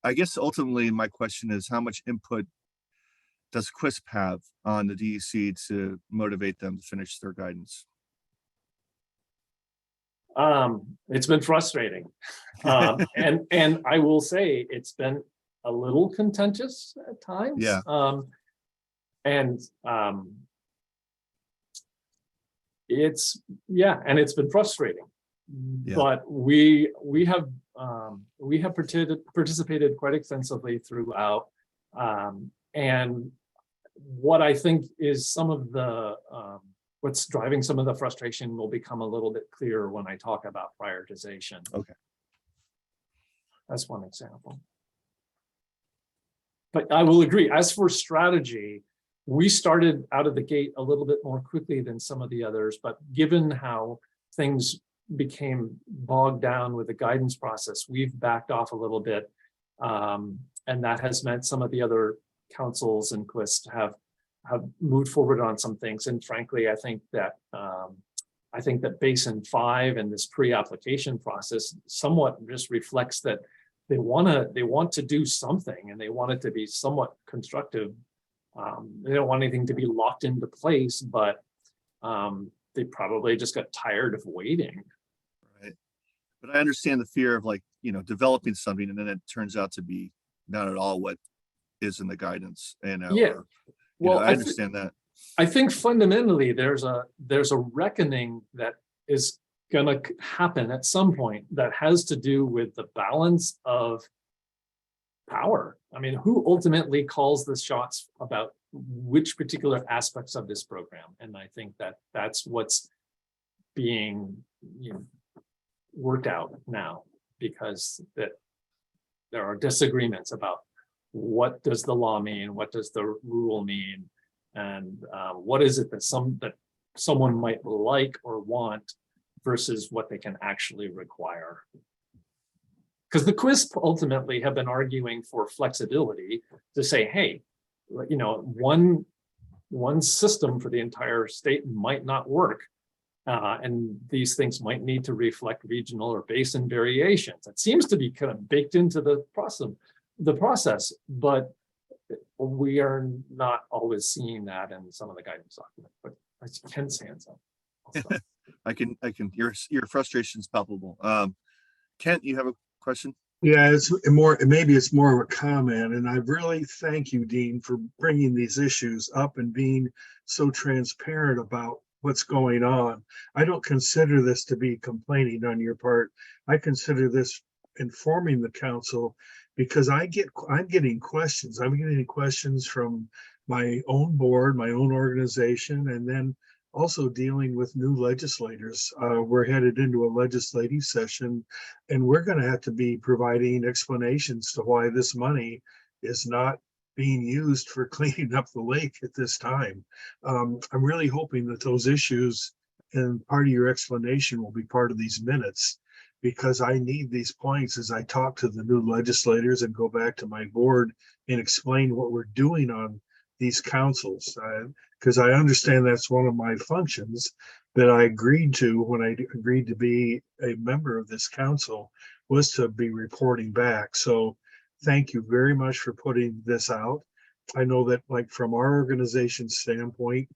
I guess ultimately my question is, how much input does QUISP have on the DEC to motivate them to finish their guidance? It's been frustrating. And I will say it's been a little contentious at times. Yeah. It's been frustrating. Yeah. But we have participated quite extensively throughout. And what I think is some of the what's driving some of the frustration will become a little bit clearer when I talk about prioritization. Okay. That's one example. But I will agree, as for strategy, we started out of the gate a little bit more quickly than some of the others, but given how things became bogged down with the guidance process, we've backed off a little bit. And that has meant some of the other councils and QUISP have moved forward on some things. And frankly, I think that Basin 5 and this pre-application process somewhat just reflects that they want to do something, and they want it to be somewhat constructive. They don't want anything to be locked into place, but they probably just got tired of waiting. Right. But I understand the fear of, like, you know, developing something and then it turns out to be not at all what is in the guidance. And Yeah. Well, I understand that. I think fundamentally there's a reckoning that is going to happen at some point that has to do with the balance of power. I mean, who ultimately calls the shots about which particular aspects of this program? And I think that that's what's being, you know, worked out now, because that there are disagreements about what does the law mean, what does the rule mean, and what is it that someone might like or want versus what they can actually require. Because the QUISP ultimately have been arguing for flexibility to say, hey, you know, one system for the entire state might not work. And these things might need to reflect regional or basin variations. It seems to be kind of baked into the the process, but we are not always seeing that in some of the guidance documents, but I can say hands up. I can, your frustration is palpable. Kent, you have a question? Yeah, it's more, maybe it's more of a comment, and I really thank you, Dean, for bringing these issues up and being so transparent about what's going on. I don't consider this to be complaining on your part. I consider this informing the council, because I'm getting questions. I'm getting questions from my own board, my own organization, and then also dealing with new legislators. We're headed into a legislative session, and we're going to have to be providing explanations to why this money is not being used for cleaning up the lake at this time. I'm really hoping that those issues and part of your explanation will be part of these minutes, because I need these points as I talk to the new legislators and go back to my board and explain what we're doing on these councils. Because I understand that's one of my functions that I agreed to when I agreed to be a member of this council, was to be reporting back. So thank you very much for putting this out. I know that, like, from our organization standpoint,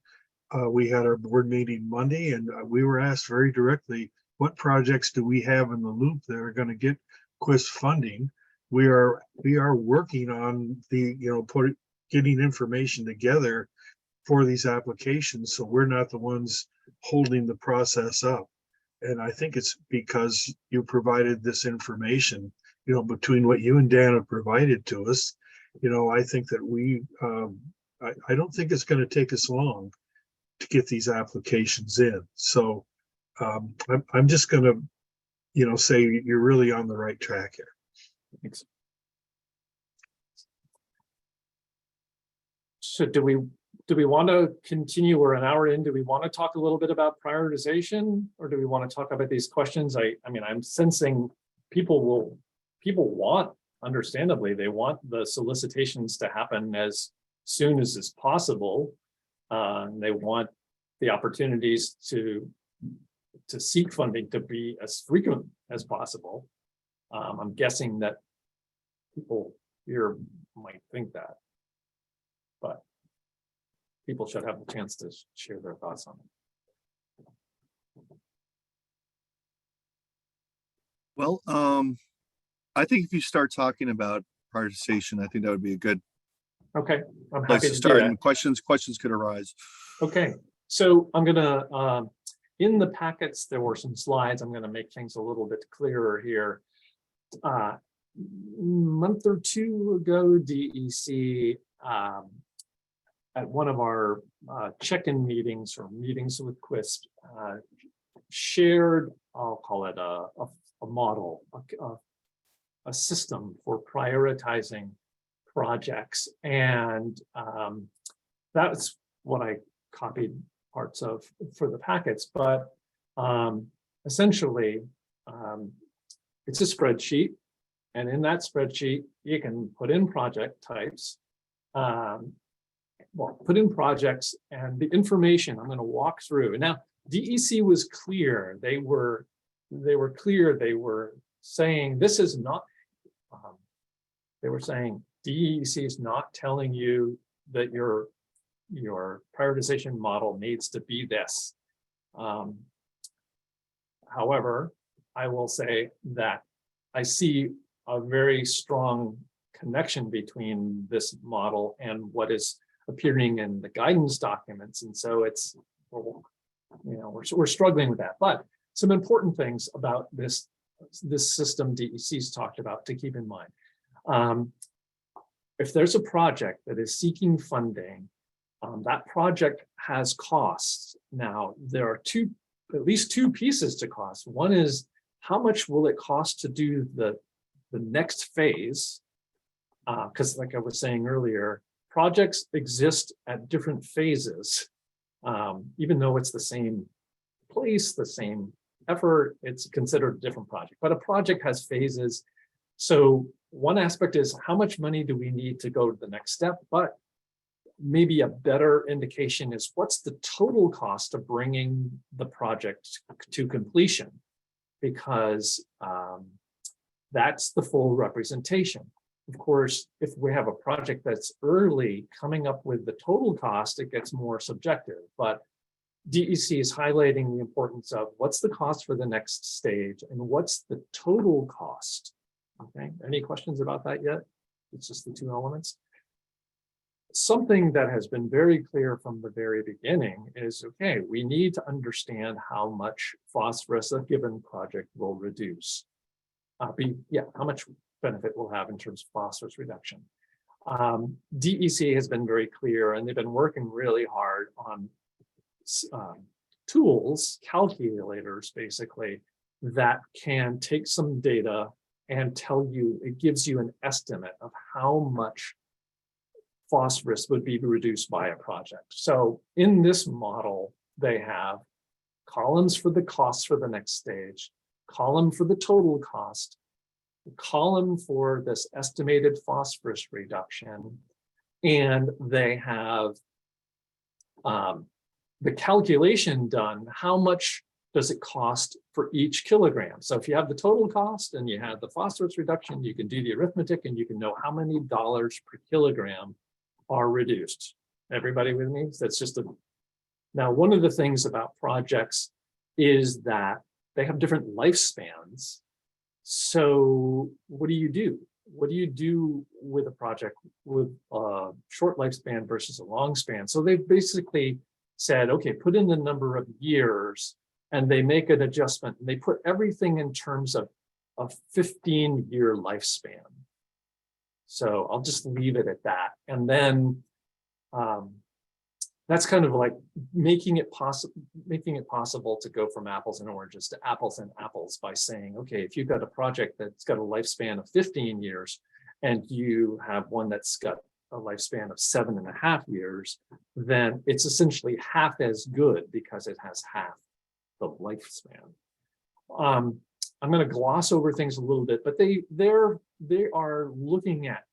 we had our board meeting Monday, and we were asked very directly, what projects do we have in the loop that are going to get QUIS funding? We are working on the, getting information together for these applications, so we're not the ones holding the process up. And I think it's because you provided this information, between what you and Dan have provided to us. I think that we, I don't think it's going to take us long to get these applications in. So I'm just going to, say you're really on the right track here. Thanks. So do we want to continue? We're an hour in. Do we want to talk a little bit about prioritization, or do we want to talk about these questions? I mean, I'm sensing people want, understandably, they want the solicitations to happen as soon as is possible. They want the opportunities to seek funding to be as frequent as possible. I'm guessing that people here might think that, but people should have the chance to share their thoughts on it. Well, I think if you start talking about prioritization, I think that would be a good Okay, I'm place happy to to start. do that. And questions could arise. Okay, so I'm gonna, in the packets, there were some slides. I'm gonna make things a little bit clearer here. Month or two ago, DEC, at one of our check-in meetings or meetings with QUISP, shared, I'll call it a model, a system for prioritizing projects. And that's what I copied parts of for the packets, but essentially it's a spreadsheet, and in that spreadsheet you can put in project types, put in projects, and the information I'm going to walk through. And now DEC was clear. They were clear. They were saying this is not, they were saying DEC is not telling you that your prioritization model needs to be this. However, I will say that I see a very strong connection between this model and what is appearing in the guidance documents. And so it's, we're struggling with that. But some important things about this system DEC's talked about to keep in mind. If there's a project that is seeking funding, that project has costs. Now, there are at least two pieces to cost. One is, how much will it cost to do the next phase? Because like I was saying earlier, projects exist at different phases. Even though it's the same place, the same effort, it's considered a different project. But a project has phases. So one aspect is, how much money do we need to go to the next step? But maybe a better indication is, what's the total cost of bringing the project to completion? Because that's the full representation. of course, if we have a project that's early, coming up with the total cost, it gets more subjective. But DEC is highlighting the importance of what's the cost for the next stage and what's the total cost. Okay, any questions about that yet? It's just the two elements. Something that has been very clear from the very beginning is, okay, we need to understand how much phosphorus a given project will reduce. How much benefit we'll have in terms of phosphorus reduction. DEC has been very clear, and they've been working really hard on tools, calculators, basically, that can take some data and tell you, it gives you an estimate of how much phosphorus would be reduced by a project. So in this model, they have columns for the costs for the next stage, column for the total cost, column for this estimated phosphorus reduction, and they have the calculation done, how much does it cost for each kilogram. So if you have the total cost and you have the phosphorus reduction, you can do the arithmetic and you can know how many dollars per kilogram are reduced. Everybody with me? That's just a. Now, one of the things about projects is that they have different lifespans. So what do you do? What do you do with a project with a short lifespan versus a long span? So they've basically said, okay, put in the number of years, and they make an adjustment. And they put everything in terms of a 15-year lifespan. So I'll just leave it at that. And then that's kind of like making it possible to go from apples and oranges to apples and apples by saying, okay, if you've got a project that's got a lifespan of 15 years and you have one that's got a lifespan of 7.5 years, then it's essentially half as good because it has half the lifespan. I'm going to gloss over things a little bit, but they are looking at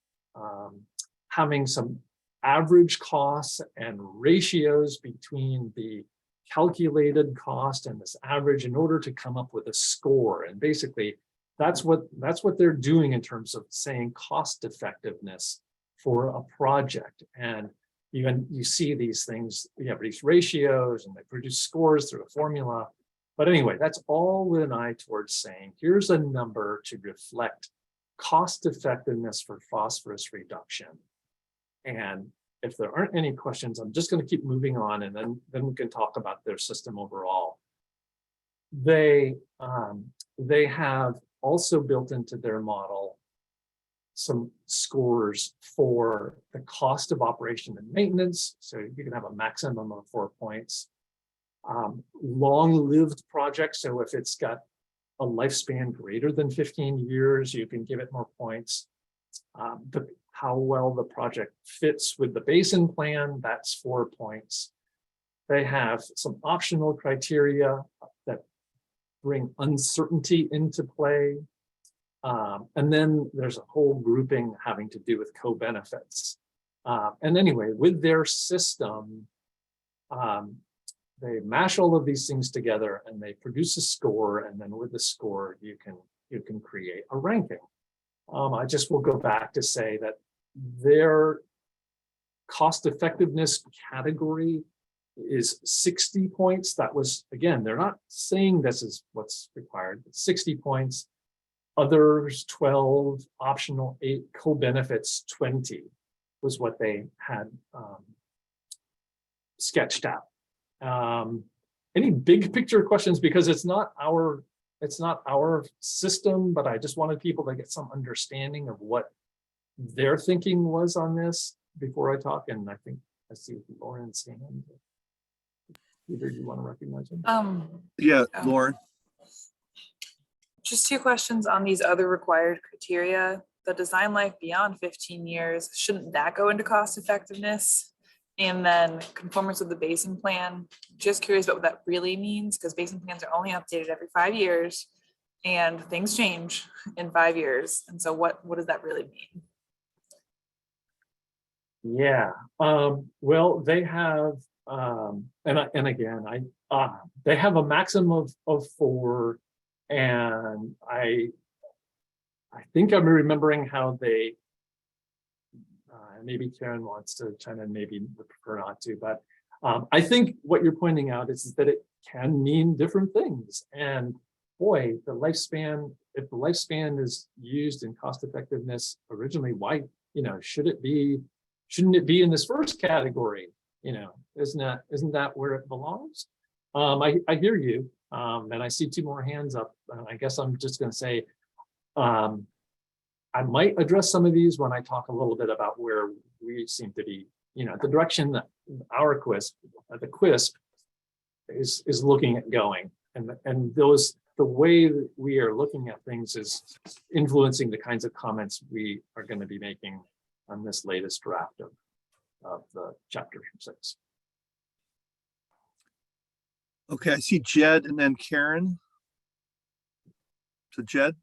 having some average costs and ratios between the calculated cost and this average in order to come up with a score. And basically, that's what they're doing in terms of saying cost effectiveness for a project. And you see these things, you have these ratios and they produce scores through a formula. But anyway, that's all with an eye towards saying, here's a number to reflect cost effectiveness for phosphorus reduction. And if there aren't any questions, I'm just going to keep moving on, and then we can talk about their system overall. They have also built into their model some scores for the cost of operation and maintenance. So you can have a maximum of 4 points. Long-lived projects, so if it's got a lifespan greater than 15 years, you can give it more points. How well the project fits with the basin plan, that's 4 points. They have some optional criteria that bring uncertainty into play. And then there's a whole grouping having to do with co-benefits. And anyway, with their system, they mash all of these things together and they produce a score, and then with the score you can create a ranking. I just will go back to say that their cost effectiveness category is 60 points. That was, again, they're not saying this is what's required, but 60 points. Others 12, optional 8, co-benefits 20 was what they had sketched out. Any big picture questions? Because it's not our system, but I just wanted people to get some understanding of what their thinking was on this before I talk. And I think I see Lauren's hand. Either you want to recognize him? Yeah, Lauren. Just 2 questions on these other required criteria. The design life beyond 15 years, shouldn't that go into cost effectiveness? And then conformance with the basin plan. Just curious about what that really means, because basin plans are only updated every 5 years and things change in 5 years. And so what does that really mean? Yeah, well, they have, and again, they have a maximum of 4, and I think I'm remembering how they maybe Karen wants to chime in, maybe would prefer not to, but I think what you're pointing out is that it can mean different things. And boy, the lifespan, if the lifespan is used in cost effectiveness originally, why, shouldn't it be in this first category? Isn't that where it belongs? I hear you. And I see two more hands up. And I guess I'm just going to say, I might address some of these when I talk a little bit about where we seem to be, the direction that our the QUISP is looking at going. And the way that we are looking at things is influencing the kinds of comments we are going to be making on this latest draft of the chapter 6. Okay, I see Jed and then Karen. So Jed,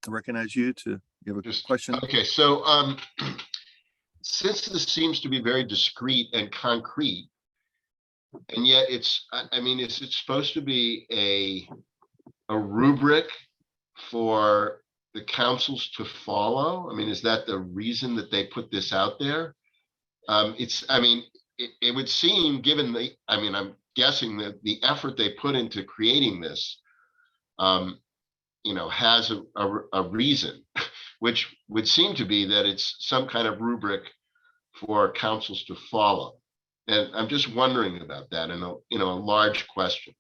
I recognize you to give a question. Okay, so since this seems to be very discrete and concrete, and yet it's, I mean, is it supposed to be a rubric for the councils to follow? I mean, is that the reason that they put this out there? It would seem, given I'm guessing that the effort they put into creating this, has a reason, which would seem to be that it's some kind of rubric for councils to follow. And I'm just wondering about that in a large question.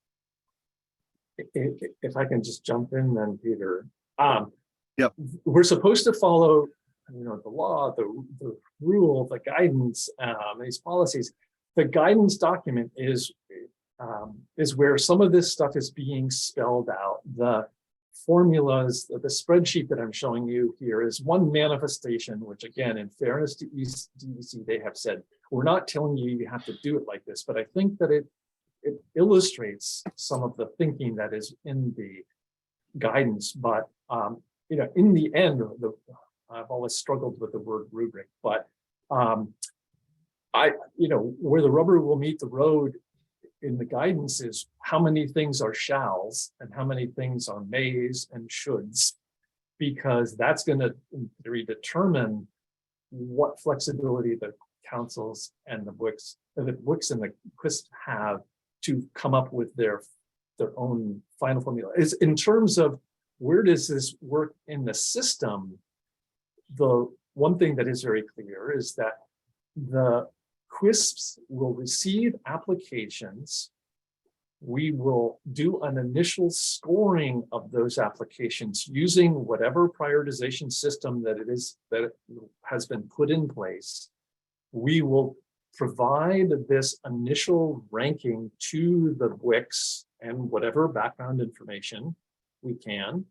If I can just jump in then, Peter. Yep. We're supposed to follow, the law, the rule, the guidance, these policies. The guidance document is where some of this stuff is being spelled out. The formulas, the spreadsheet that I'm showing you here is one manifestation, which again, in fairness to DEC, they have said, we're not telling you have to do it like this, but I think that it illustrates some of the thinking that is in the guidance. But in the end, I've always struggled with the word rubric, but where the rubber will meet the road in the guidance is how many things are shalls and how many things are mays and shoulds, because that's going to determine what flexibility the councils and the BWQs and the QUISP have to come up with their own final formula. Is in terms of where does this work in the system, the one thing that is very clear is that the QUISPs will receive applications. We will do an initial scoring of those applications using whatever prioritization system that has been put in place. We will provide this initial ranking to the BWQs and whatever background information we can,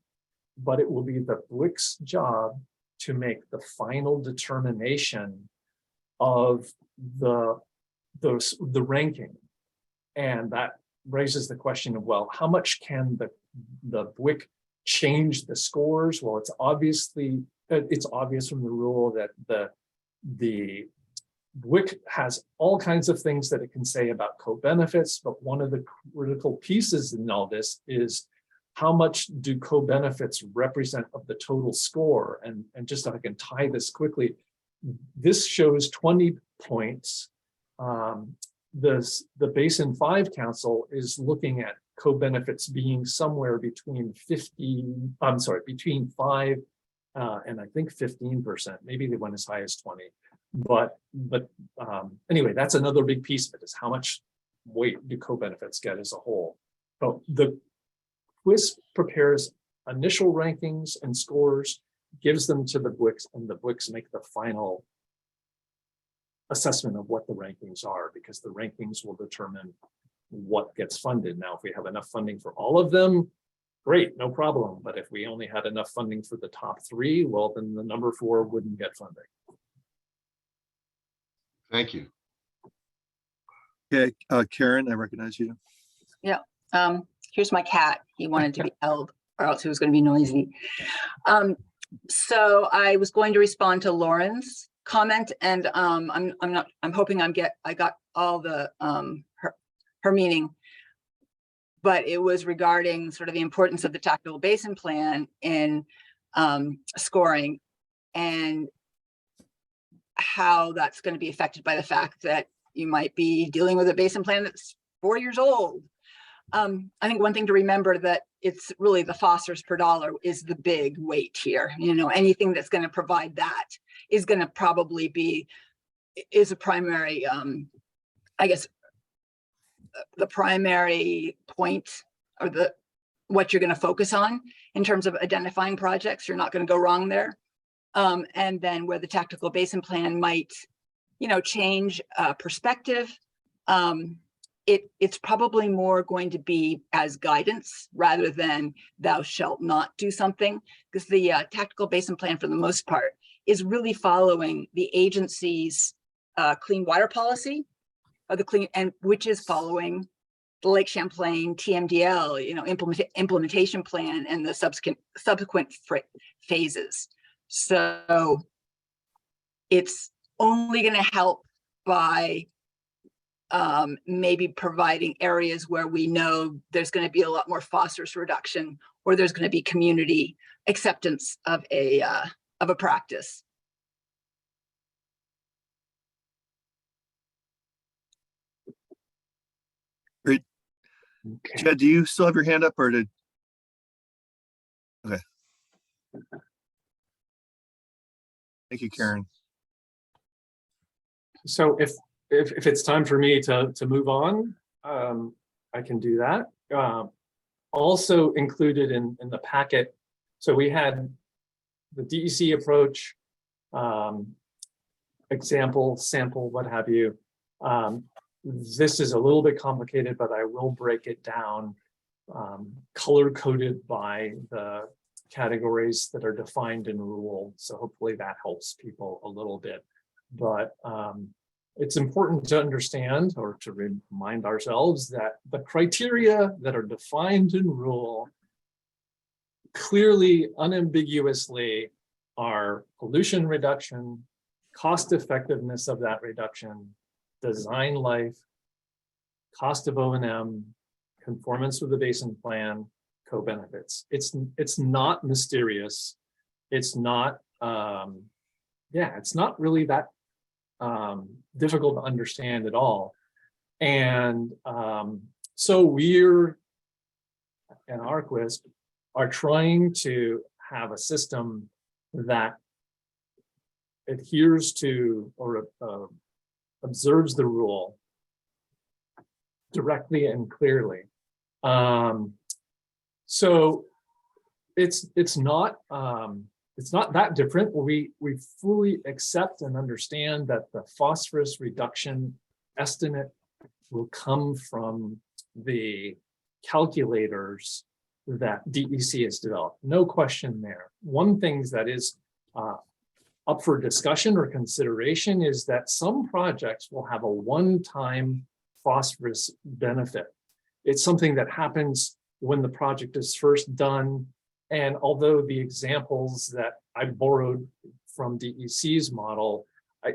but it will be the BWQs' job to make the final determination of the ranking. And that raises the question of, well, how much can the BWQs change the scores? Well, it's obvious from the rule that the BWQs has all kinds of things that it can say about co-benefits, but one of the critical pieces in all this is how much do co-benefits represent of the total score? And just if I can tie this quickly, this shows 20 points. The Basin 5 Council is looking at co-benefits being somewhere between between 5 and I think 15%. Maybe they went as high as 20. But anyway, that's another big piece of it, is how much weight do co-benefits get as a whole. But the QUISP prepares initial rankings and scores, gives them to the BWQs, and the BWQs make the final assessment of what the rankings are, because the rankings will determine what gets funded. Now, if we have enough funding for all of them, great, no problem. But if we only had enough funding for the top 3, well, then the number 4 wouldn't get funding. Thank you. Okay, Karen, I recognize you. Yeah. Here's my cat. He wanted to be held, or else he was going to be noisy. So I was going to respond to Lauren's comment, and I'm hoping I got all the her meaning, but it was regarding sort of the importance of the tactical basin plan in scoring. And how that's going to be affected by the fact that you might be dealing with a basin plan that's 4 years old. I think one thing to remember that it's really the phosphorus per dollar is the big weight here. You know, anything that's going to provide that is going to probably be, is a primary, I guess, the primary point, or the what you're going to focus on in terms of identifying projects. You're not going to go wrong there. And then where the tactical basin plan might, you know, change perspective, it's probably more going to be as guidance rather than thou shalt not do something, because the tactical basin plan for the most part is really following the agency's clean water policy, or the clean, and which is following the Lake Champlain TMDL, you know, implementation plan and the subsequent phases. So it's only going to help by maybe providing areas where we know there's going to be a lot more phosphorus reduction, or there's going to be community acceptance of a practice. Great. Okay. Jed, do you still have your hand up, or did? Okay. Thank you, Karen. So if it's time for me to move on, I can do that. Also included in the packet, so we had the DEC approach, example, sample, what have you. This is a little bit complicated, but I will break it down, color-coded by the categories that are defined in rule. So hopefully that helps people a little bit. But it's important to understand, or to remind ourselves, that the criteria that are defined in rule clearly, unambiguously, are pollution reduction, cost effectiveness of that reduction, design life, cost of O&M, conformance with the basin plan, co-benefits. It's not mysterious. It's not, it's not really that difficult to understand at all. And so we're, in ArcWISP, are trying to have a system that adheres to, or observes the rule directly and clearly. So it's not that different. We fully accept and understand that the phosphorus reduction estimate will come from the calculators that DEC has developed. No question there. One thing that is up for discussion or consideration is that some projects will have a one-time phosphorus benefit. It's something that happens when the project is first done. And although the examples that I borrowed from DEC's model,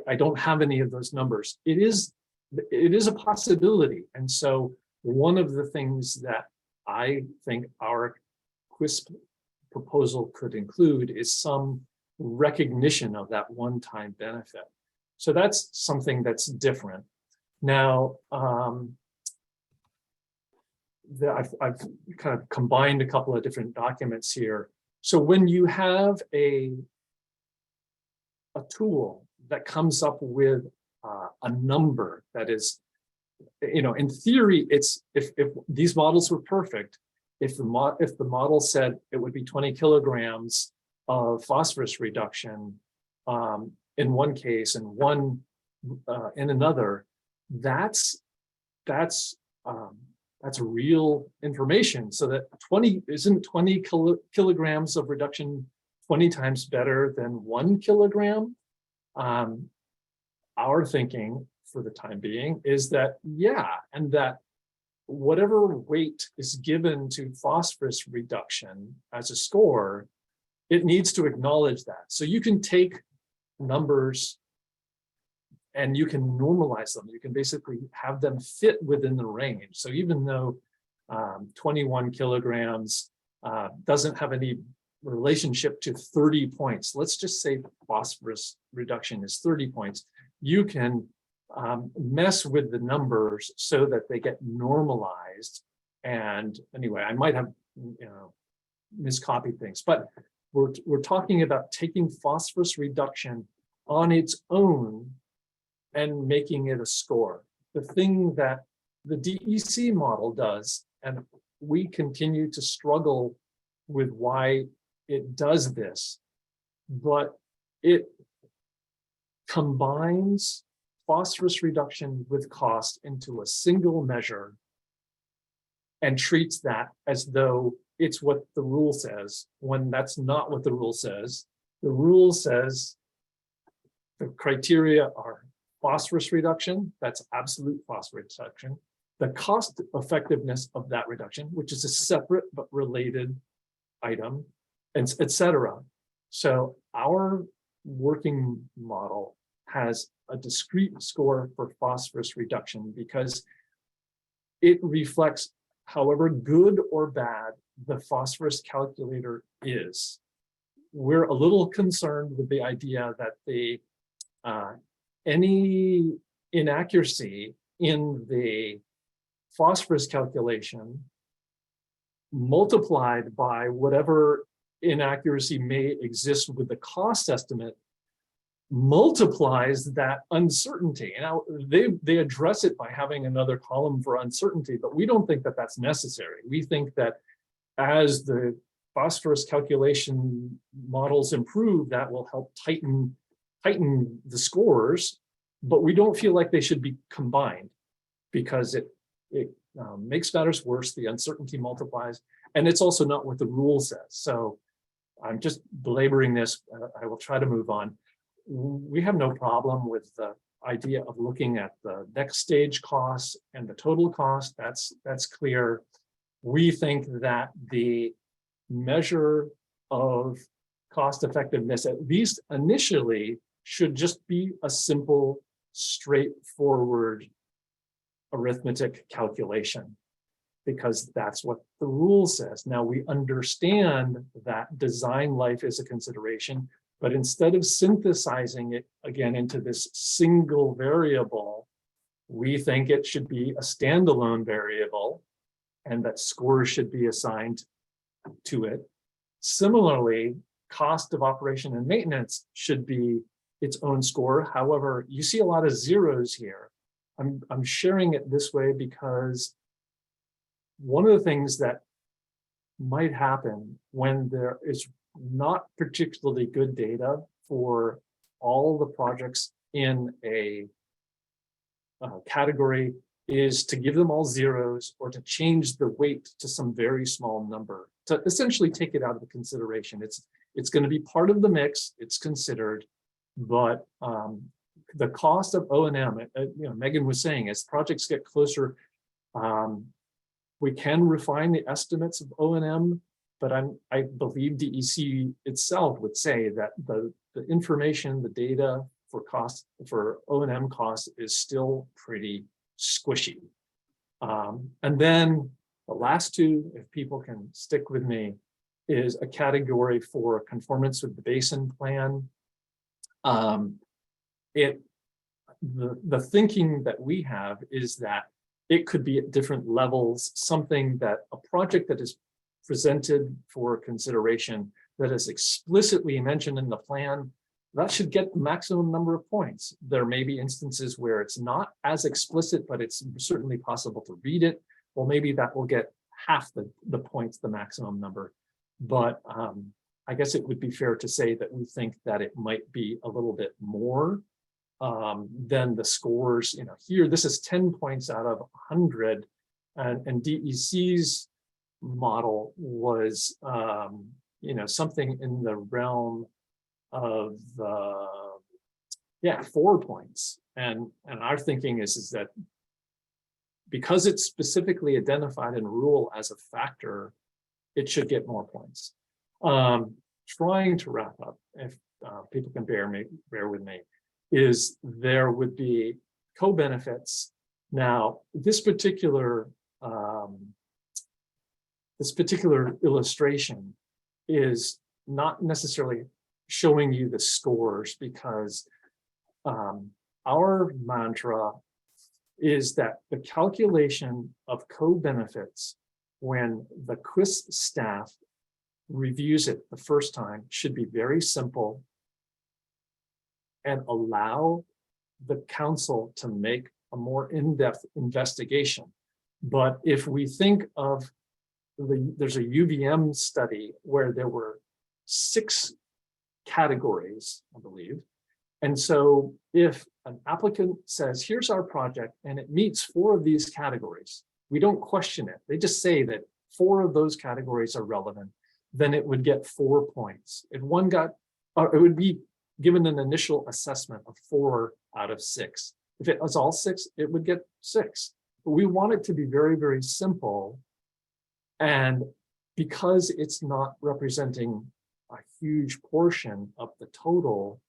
I don't have any of those numbers. It is a possibility. And so one of the things that I think our QUISP proposal could include is some recognition of that one-time benefit. So that's something that's different. Now, I've kind of combined a couple of different documents here. So when you have a tool that comes up with a number that is, you know, in theory, it's if these models were perfect, if the model said it would be 20 kilograms of phosphorus reduction in one case and one in another, that's real information. So that 20 kilograms of reduction 20 times better than 1 kilogram. Our thinking for the time being is that, yeah, and that whatever weight is given to phosphorus reduction as a score, it needs to acknowledge that. So you can take numbers and you can normalize them. You can basically have them fit within the range. So even though 21 kilograms doesn't have any relationship to 30 points. Let's just say phosphorus reduction is 30 points. You can mess with the numbers so that they get normalized. And anyway, I might have miscopied things, but we're talking about taking phosphorus reduction on its own and making it a score. The thing that the DEC model does, and we continue to struggle with why it does this, but it combines phosphorus reduction with cost into a single measure and treats that as though it's what the rule says, when that's not what the rule says. The rule says the criteria are phosphorus reduction, that's absolute phosphorus reduction, the cost effectiveness of that reduction, which is a separate but related item, and et cetera. So our working model has a discrete score for phosphorus reduction because it reflects however good or bad the phosphorus calculator is. We're a little concerned with the idea that the any inaccuracy in the phosphorus calculation multiplied by whatever inaccuracy may exist with the cost estimate multiplies that uncertainty. Now, they address it by having another column for uncertainty, but we don't think that that's necessary. We think that as the phosphorus calculation models improve, that will help tighten the scores, but we don't feel like they should be combined because it makes matters worse, the uncertainty multiplies, and it's also not what the rule says. So I'm just belaboring this, I will try to move on. We have no problem with the idea of looking at the next stage costs and the total cost, that's clear. We think that the measure of cost effectiveness, at least initially, should just be a simple, straightforward arithmetic calculation, because that's what the rule says. Now, we understand that design life is a consideration, but instead of synthesizing it again into this single variable, we think it should be a standalone variable and that scores should be assigned to it. Similarly, cost of operation and maintenance should be its own score. However, you see a lot of zeros here. I'm sharing it this way because one of the things that might happen when there is not particularly good data for all the projects in a category is to give them all zeros or to change the weight to some very small number, to essentially take it out of the consideration. It's going to be part of the mix, it's considered, but the cost of O&M, Megan was saying, as projects get closer, we can refine the estimates of O&M, but I believe DEC itself would say that the information, the data for cost, for O&M costs is still pretty squishy. And then the last two, if people can stick with me, is a category for conformance with the basin plan. The thinking that we have is that it could be at different levels, something that a project that is presented for consideration that is explicitly mentioned in the plan, that should get the maximum number of points. There may be instances where it's not as explicit, but it's certainly possible to read it. Well, maybe that will get half the points, the maximum number. But I guess it would be fair to say that we think that it might be a little bit more than the scores. Here, this is 10 points out of 100, and DEC's model was, something in the realm of 4 points. And our thinking is that because it's specifically identified in rule as a factor, it should get more points. Trying to wrap up, if people can bear with me, is there would be co-benefits. Now, this particular illustration is not necessarily showing you the scores, because our mantra is that the calculation of co-benefits when the QuIS staff reviews it the first time should be very simple and allow the council to make a more in-depth investigation. But if we think of there's a UVM study where there were 6 categories, I believe. And so if an applicant says, here's our project, and it meets 4 of these categories, we don't question it. They just say that 4 of those categories are relevant, then it would get 4 points. If one got, or it would be given an initial assessment of 4 out of 6. If it was all 6, it would get 6. But we want it to be very, very simple. And because it's not representing a huge portion of the total,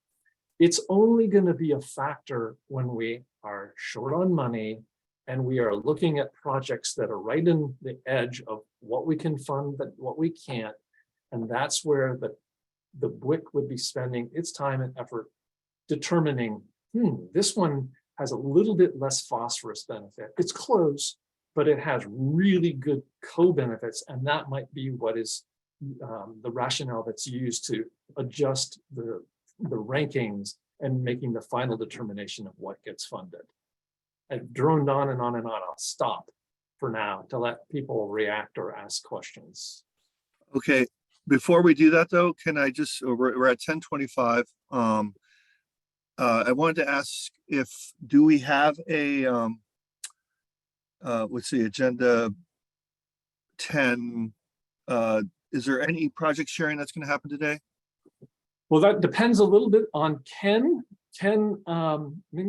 it's only going to be a factor when we are short on money and we are looking at projects that are right in the edge of what we can fund, but what we can't. And that's where the BWQ would be spending its time and effort determining, this one has a little bit less phosphorus benefit. It's close, but it has really good co-benefits. And that might be what is the rationale that's used to adjust the rankings and making the final determination of what gets funded. I've droned on and on and on. I'll stop for now to let people react or ask questions. Okay, before we do that though, can I just, we're at 10:25. I wanted to ask do we have a, let's see, agenda 10, is there any project sharing that's going to happen today? Well, that depends a little bit on Ken. Ken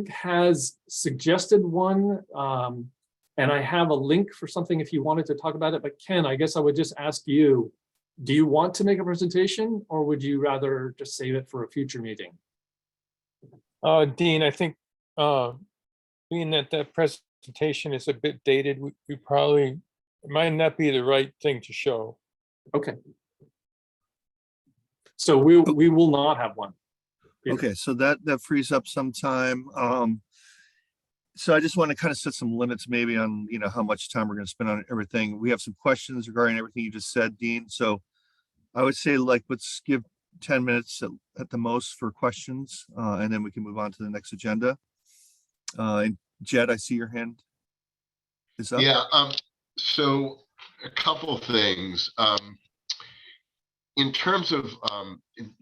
has suggested one, and I have a link for something if you wanted to talk about it. But Ken, I guess I would just ask you, do you want to make a presentation or would you rather just save it for a future meeting? Dean, I think being that that presentation is a bit dated, we probably, it might not be the right thing to show. Okay. So we will not have one. Peter. Okay, so that frees up some time. So I just want to kind of set some limits maybe on, how much time we're going to spend on everything. We have some questions regarding everything you just said, Dean. So I would say let's give 10 minutes at the most for questions, and then we can move on to the next agenda. And Jed, I see your hand is up. Yeah, so a couple of things. In terms of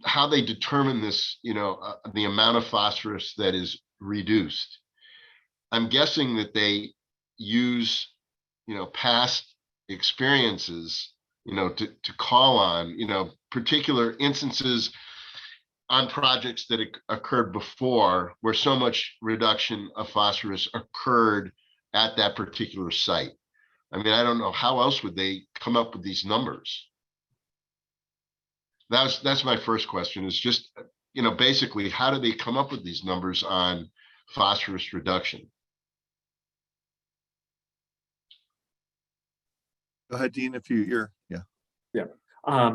how they determine this, the amount of phosphorus that is reduced, I'm guessing that they use, past experiences, to call on, particular instances on projects that occurred before where so much reduction of phosphorus occurred at that particular site. I mean, I don't know how else would they come up with these numbers. That's my first question, is just, basically, how do they come up with these numbers on phosphorus reduction? Go ahead, Dean, if you're, yeah. Yeah.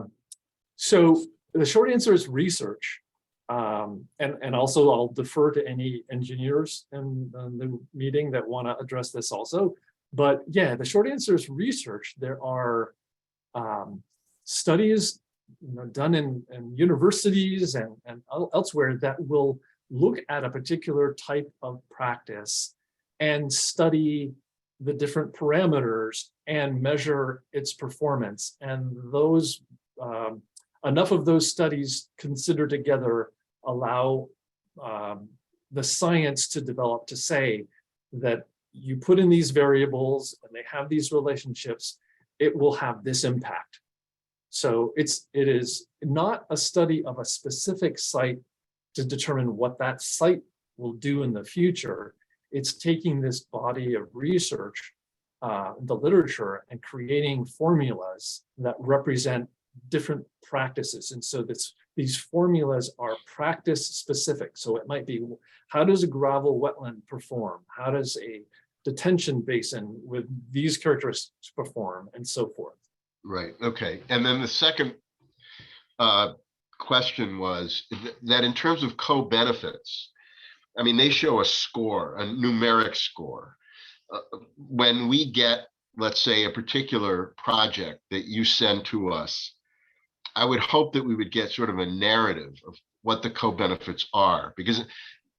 So the short answer is research. And also I'll defer to any engineers in the meeting that want to address this also. But yeah, the short answer is research. There are studies done in universities and elsewhere that will look at a particular type of practice and study the different parameters and measure its performance. And those enough of those studies considered together allow the science to develop to say that you put in these variables and they have these relationships, it will have this impact. So it is not a study of a specific site to determine what that site will do in the future. It's taking this body of research, the literature, and creating formulas that represent different practices. And so these formulas are practice specific. So it might be, how does a gravel wetland perform? How does a detention basin with these characteristics perform, and so forth? Right. Okay. And then the second question was that in terms of co-benefits, I mean, they show a score, a numeric score. When we get, let's say, a particular project that you send to us, I would hope that we would get sort of a narrative of what the co-benefits are, because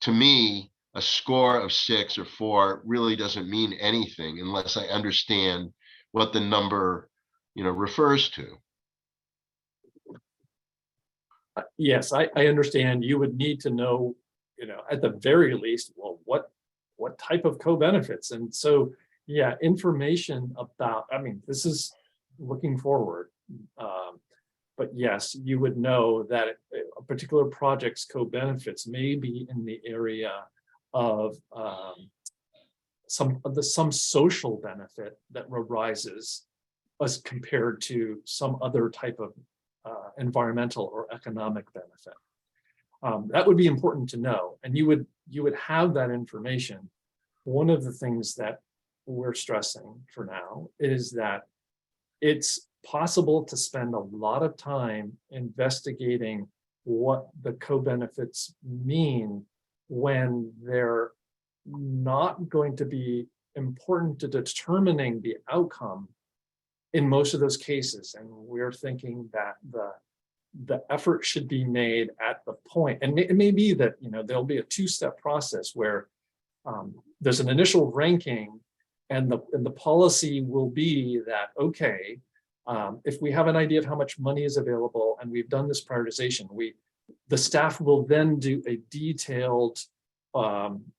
to me, a score of 6 or 4 really doesn't mean anything unless I understand what the number, refers to. Yes, I understand. You would need to know, at the very least, well, what type of co-benefits? And so, yeah, information about, I mean, this is looking forward. But yes, you would know that a particular project's co-benefits may be in the area of some social benefit that arises as compared to some other type of environmental or economic benefit. That would be important to know, and you would have that information. One of the things that we're stressing for now is that it's possible to spend a lot of time investigating what the co-benefits mean when they're not going to be important to determining the outcome in most of those cases. And we're thinking that the effort should be made at the point, and it may be that there'll be a two-step process where there's an initial ranking, and the policy will be that, okay, if we have an idea of how much money is available and we've done this prioritization, the staff will then do a detailed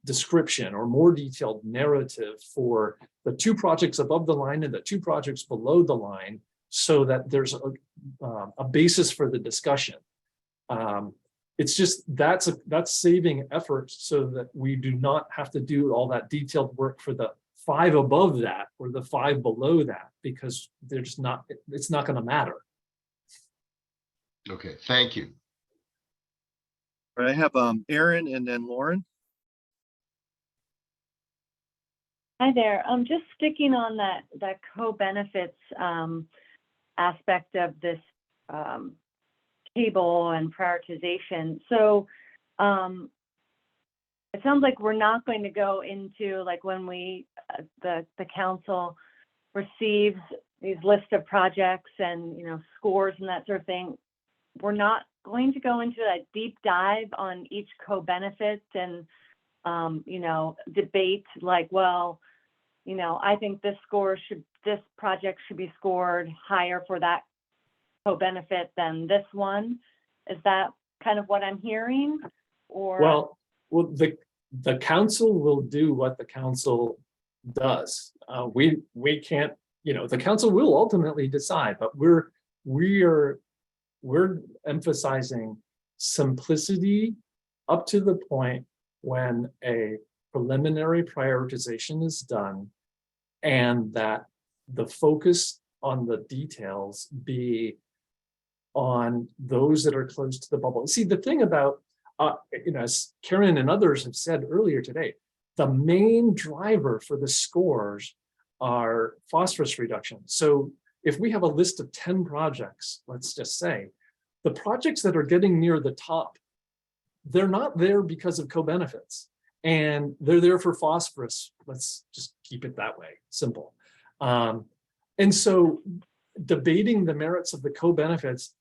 description or more detailed narrative for the 2 projects above the line and the 2 projects below the line, so that there's a basis for the discussion. It's just that's saving effort so that we do not have to do all that detailed work for the 5 above that or the 5 below that, because it's not going to matter. Okay, thank you. All right, I have Aaron and then Lauren. Hi there. Just sticking on that co-benefits aspect of this table and prioritization. So it sounds like we're not going to go into, like, when the council receives these lists of projects and scores and that sort of thing, we're not going to go into a deep dive on each co-benefit and debate like, well, I think this project should be scored higher for that co-benefit than this one. Is that kind of what I'm hearing? Or well, the council will do what the council does. We can't, the council will ultimately decide, but we're emphasizing simplicity up to the point when a preliminary prioritization is done, and that the focus on the details be on those that are close to the bubble. See, the thing about, as Karen and others have said earlier today, the main driver for the scores are phosphorus reduction. So if we have a list of 10 projects, let's just say, the projects that are getting near the top, they're not there because of co-benefits, and they're there for phosphorus. Let's just keep it that way, simple. And so debating the merits of the co-benefits,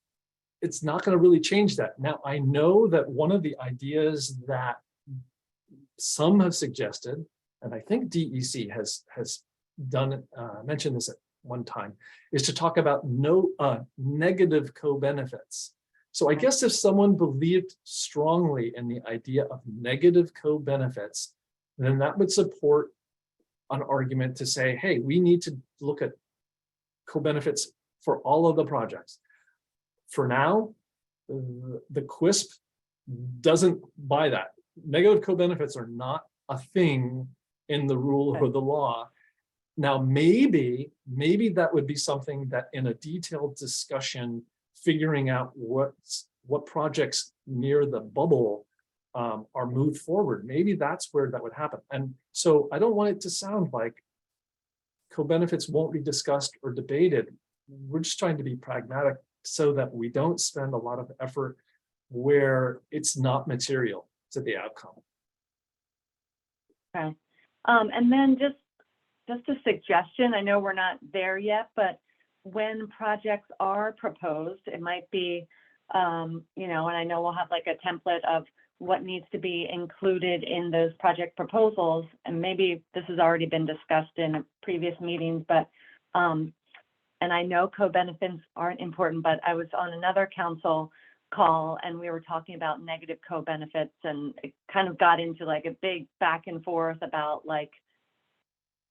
it's not going to really change that. Now, I know that one of the ideas that some have suggested, and I think DEC has done mentioned this at one time, is to talk about negative co-benefits. So I guess if someone believed strongly in the idea of negative co-benefits, then that would support an argument to say, hey, we need to look at co-benefits for all of the projects. For now, the QUISP doesn't buy that. Negative co-benefits are not a thing in the rule or the law. Now, maybe that would be something that in a detailed discussion, figuring out what projects near the bubble are moved forward. Maybe that's where that would happen. And so I don't want it to sound like co-benefits won't be discussed or debated. We're just trying to be pragmatic so that we don't spend a lot of effort where it's not material to the outcome. Okay. And then just a suggestion, I know we're not there yet, but when projects are proposed, it might be, you know, and I know we'll have like a template of what needs to be included in those project proposals. And maybe this has already been discussed in previous meetings, but, and I know co-benefits aren't important, but I was on another council call and we were talking about negative co-benefits, and it kind of got into like a big back and forth about like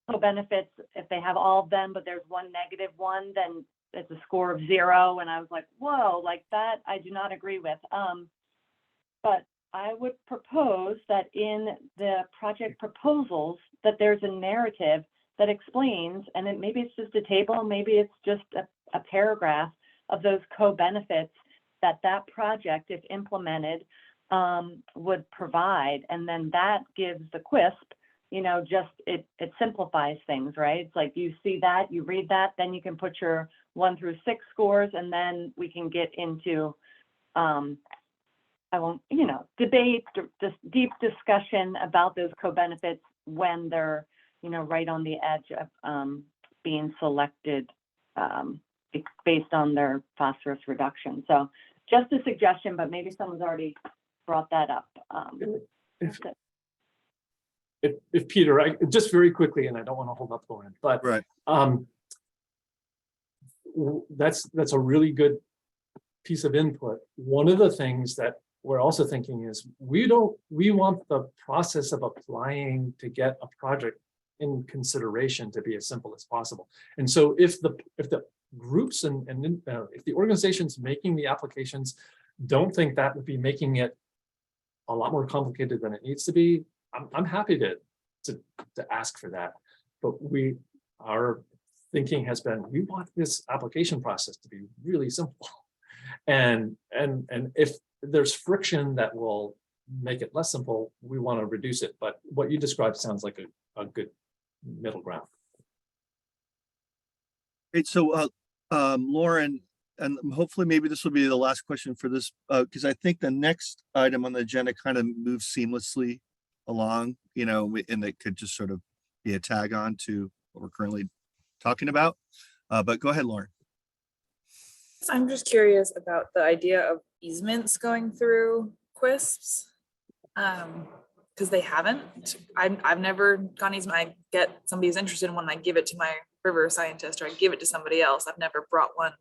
co-benefits, if they have all of them, but there's one negative one, then it's a score of 0. And I was like, whoa, like that, I do not agree with. But I would propose that in the project proposals, that there's a narrative that explains, and it, maybe it's just a table, maybe it's just a paragraph of those co-benefits that that project, if implemented, would provide. And then that gives the QUISP, you know, just it simplifies things, right? It's like you see that, you read that, then you can put your 1 through 6 scores, and then we can get into, I won't, you know, debate, just deep discussion about those co-benefits when they're, you know, right on the edge of being selected based on their phosphorus reduction. So just a suggestion, but maybe someone's already brought that up. If Peter, I just very quickly, and I don't want to hold up Lauren, but Right. That's a really good piece of input. One of the things that we're also thinking is we want the process of applying to get a project in consideration to be as simple as possible. And so if the groups and if the organizations making the applications don't think that would be making it a lot more complicated than it needs to be, I'm happy to ask for that. But our thinking has been, we want this application process to be really simple. And if there's friction that will make it less simple, we want to reduce it. But what you described sounds like a good middle ground. Great. So, Lauren, and hopefully maybe this will be the last question for this, because I think the next item on the agenda kind of moves seamlessly along, you know, and it could just sort of be a tag on to what we're currently talking about. But go ahead, Lauren. I'm just curious about the idea of easements going through QUISPs. Because they haven't. I've never gone easement. I get somebody who's interested in one, I give it to my river scientist or I give it to somebody else. I've never brought one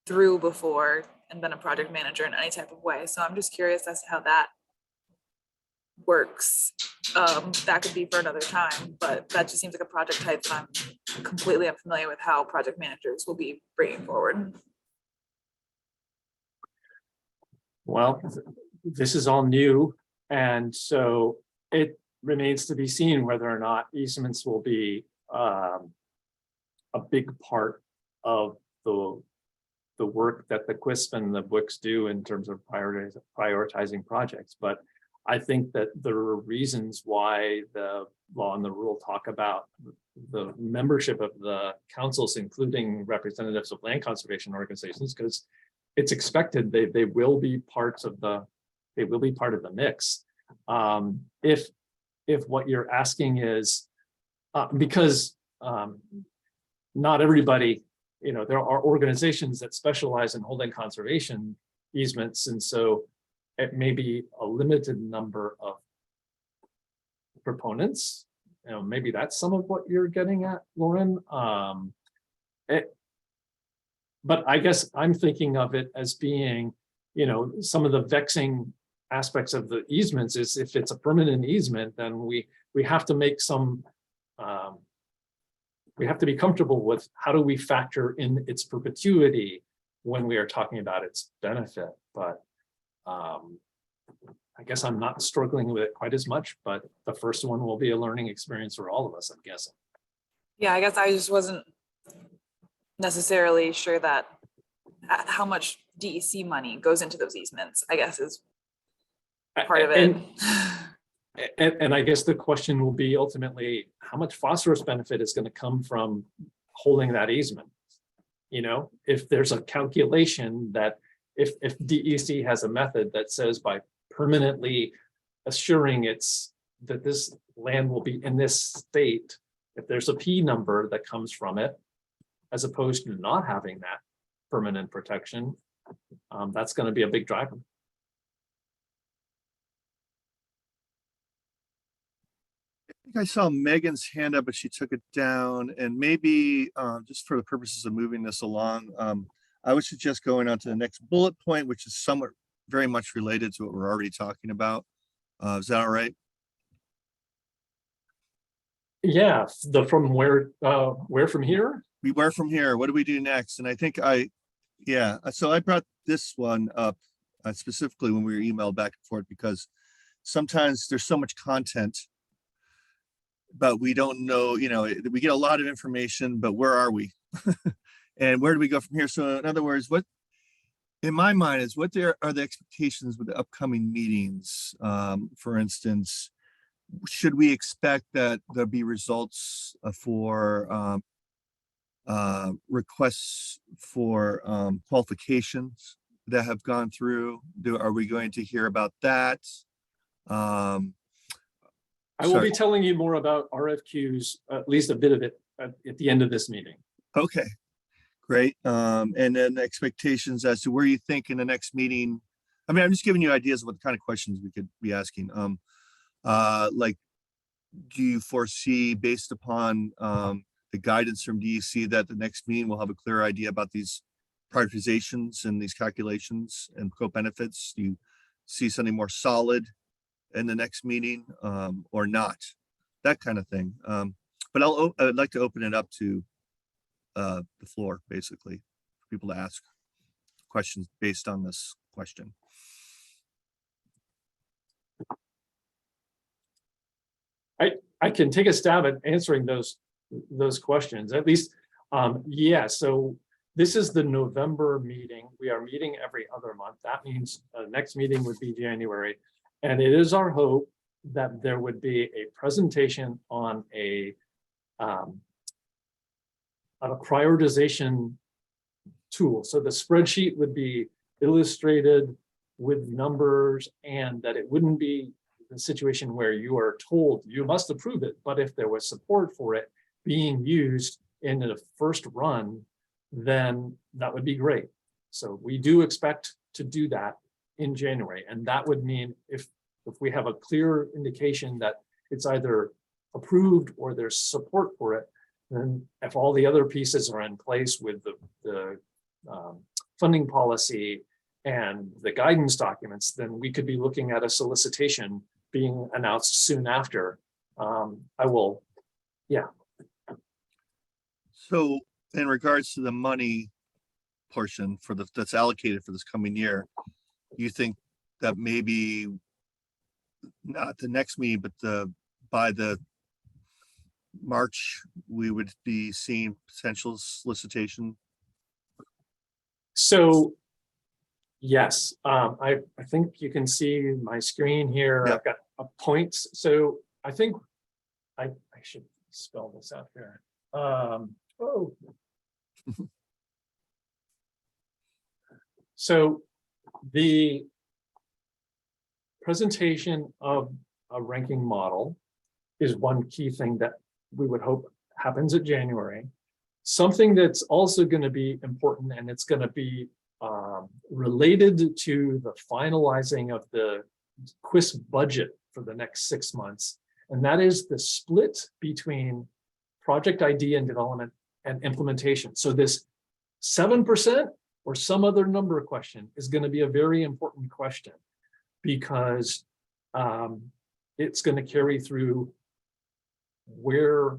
through before and been a project manager in any type of way. So I'm just curious as to how that works. That could be for another time, but that just seems like a project type that I'm completely unfamiliar with how project managers will be bringing forward. Well, this is all new. And so it remains to be seen whether or not easements will be a big part of the work that the QUISP and the BWQC do in terms of prioritizing projects. But I think that there are reasons why the law and the rule talk about the membership of the councils, including representatives of land conservation organizations, because it's expected they will be parts of the mix. If what you're asking is because not everybody, you know, there are organizations that specialize in holding conservation easements, and so it may be a limited number of proponents. You know, maybe that's some of what you're getting at, Lauren. But I guess I'm thinking of it as being, you know, some of the vexing aspects of the easements is if it's a permanent easement, then we have to make some, we have to be comfortable with how do we factor in its perpetuity when we are talking about its benefit. But I guess I'm not struggling with it quite as much, but the first one will be a learning experience for all of us, I'm guessing. Yeah, I guess I just wasn't necessarily sure that how much DEC money goes into those easements, I guess is part of it. And I guess the question will be ultimately how much phosphorus benefit is going to come from holding that easement. You know, if there's a calculation that if DEC has a method that says by permanently assuring that this land will be in this state, if there's a P number that comes from it, as opposed to not having that permanent protection, that's going to be a big driver. I think I saw Megan's hand up, but she took it down. And maybe just for the purposes of moving this along, I would suggest going on to the next bullet point, which is somewhat very much related to what we're already talking about. Is that all right? Yeah, from where from here? Where from here? What do we do next? And I think so I brought this one up specifically when we were emailed back and forth, because sometimes there's so much content, but we don't know, we get a lot of information, but where are we? And where do we go from here? So in other words, what in my mind is what are the expectations with the upcoming meetings? For instance, should we expect that there'll be results for requests for qualifications that have gone through? Are we going to hear about that? I will be telling you more about RFQs, at least a bit of it at the end of this meeting. Okay, great. And then expectations as to where you think in the next meeting. I mean, I'm just giving you ideas of what kind of questions we could be asking. Like, do you foresee, based upon the guidance from DEC, that the next meeting will have a clear idea about these prioritizations and these calculations and co-benefits? Do you see something more solid in the next meeting or not? That kind of thing. But I'd like to open it up to the floor, basically, for people to ask questions based on this question. I can take a stab at answering those questions, at least. Yeah, so this is the November meeting. We are meeting every other month. That means next meeting would be January. And it is our hope that there would be a presentation on a prioritization tool. So the spreadsheet would be illustrated with numbers, and that it wouldn't be the situation where you are told you must approve it, but if there was support for it being used in the first run, then that would be great. So we do expect to do that in January, and that would mean if we have a clear indication that it's either approved or there's support for it, then if all the other pieces are in place with the funding policy and the guidance documents, then we could be looking at a solicitation being announced soon after. So in regards to the money portion that's allocated for this coming year, you think that maybe not the next meeting, but by the March, we would be seeing potential solicitation? So yes, I think you can see my screen here. Yep. I've got points. So I think I should spell this out here. So the presentation of a ranking model is one key thing that we would hope happens in January. Something that's also going to be important, and it's going to be related to the finalizing of the QUIS budget for the next 6 months. And that is the split between project idea and development and implementation. So this 7% or some other number question is going to be a very important question, because it's going to carry through where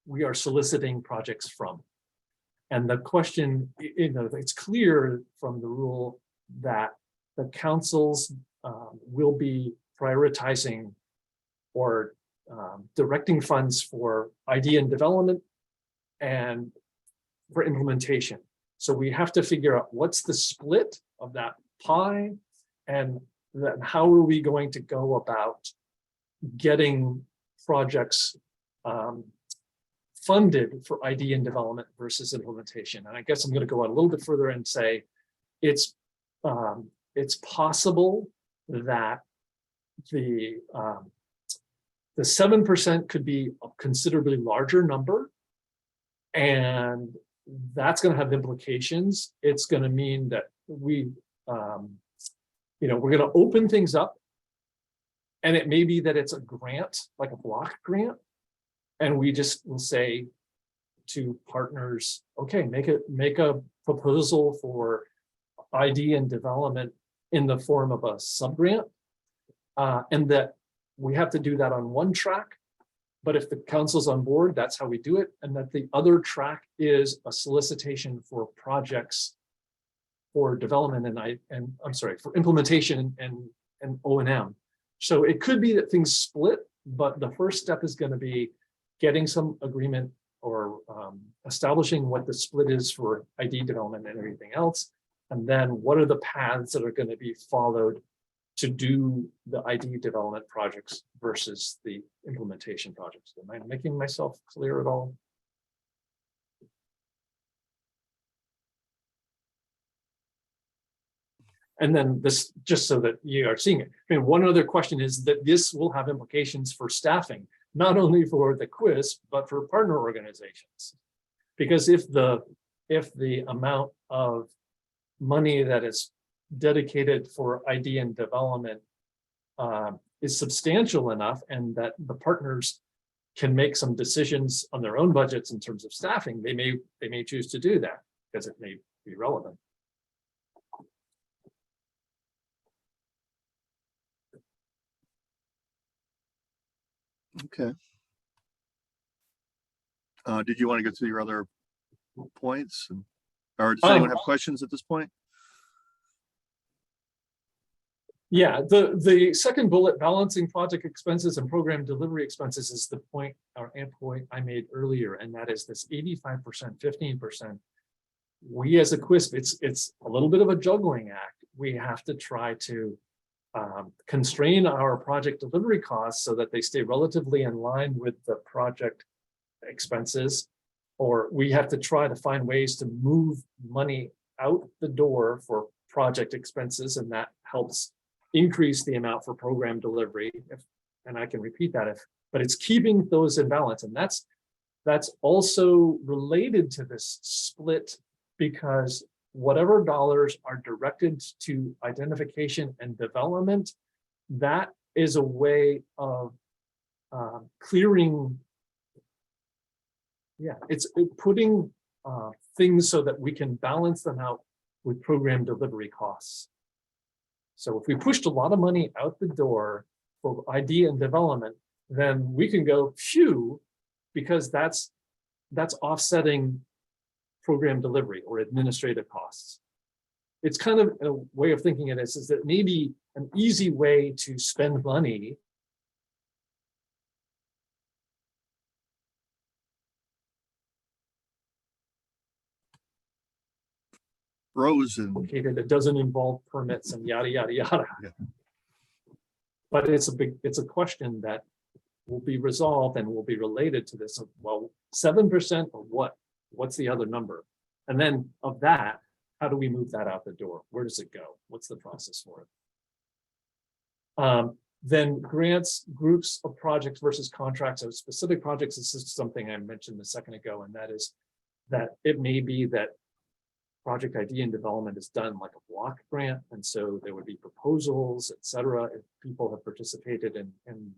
we are soliciting projects from. And the question, it's clear from the rule that the councils will be prioritizing or directing funds for idea and development and for implementation. So we have to figure out what's the split of that pie, and then how are we going to go about getting projects funded for idea and development versus implementation. And I guess I'm going to go a little bit further and say it's it's possible that the 7% could be a considerably larger number. And that's going to have implications. It's going to mean that we're going to open things up. And it may be that it's a grant, like a block grant. And we just will say to partners, okay, make a proposal for ID and development in the form of a sub-grant. And that we have to do that on one track. But if the council's on board, that's how we do it. And that the other track is a solicitation for projects for development and for implementation and O&M. So it could be that things split, but the first step is going to be getting some agreement or establishing what the split is for ID development and everything else. And then what are the paths that are going to be followed to do the ID development projects versus the implementation projects. Am I making myself clear at all? And then this, just so that you are seeing it. I mean, one other question is that this will have implications for staffing, not only for the quiz, but for partner organizations. Because if the amount of money that is dedicated for ID and development is substantial enough, and that the partners can make some decisions on their own budgets in terms of staffing, they may choose to do that because it may be relevant. Okay. Did you want to go through your other points? Or does anyone have questions at this point? Yeah, the second bullet, balancing project expenses and program delivery expenses, is the point I made earlier, and that is this 85%, 15%. We as a QUISP, it's a little bit of a juggling act. We have to try to constrain our project delivery costs so that they stay relatively in line with the project expenses, or we have to try to find ways to move money out the door for project expenses, and that helps increase the amount for program delivery. And I can repeat that but it's keeping those in balance. And that's also related to this split, because whatever dollars are directed to identification and development, that is a way of clearing. Yeah, it's putting things so that we can balance them out with program delivery costs. So if we pushed a lot of money out the door for ID and development, then we can go, phew, because that's offsetting program delivery or administrative costs. It's kind of a way of thinking of this is that maybe an easy way to spend money Frozen. it doesn't involve permits and yada yada yada. Yeah. But it's a question that will be resolved and will be related to this. Well, 7% or what? What's the other number? And then of that, how do we move that out the door? Where does it go? What's the process for it? Then grants, groups of projects versus contracts of specific projects. This is something I mentioned a second ago, and that is that it may be that project ID and development is done like a block grant, and so there would be proposals, etc. If people have participated in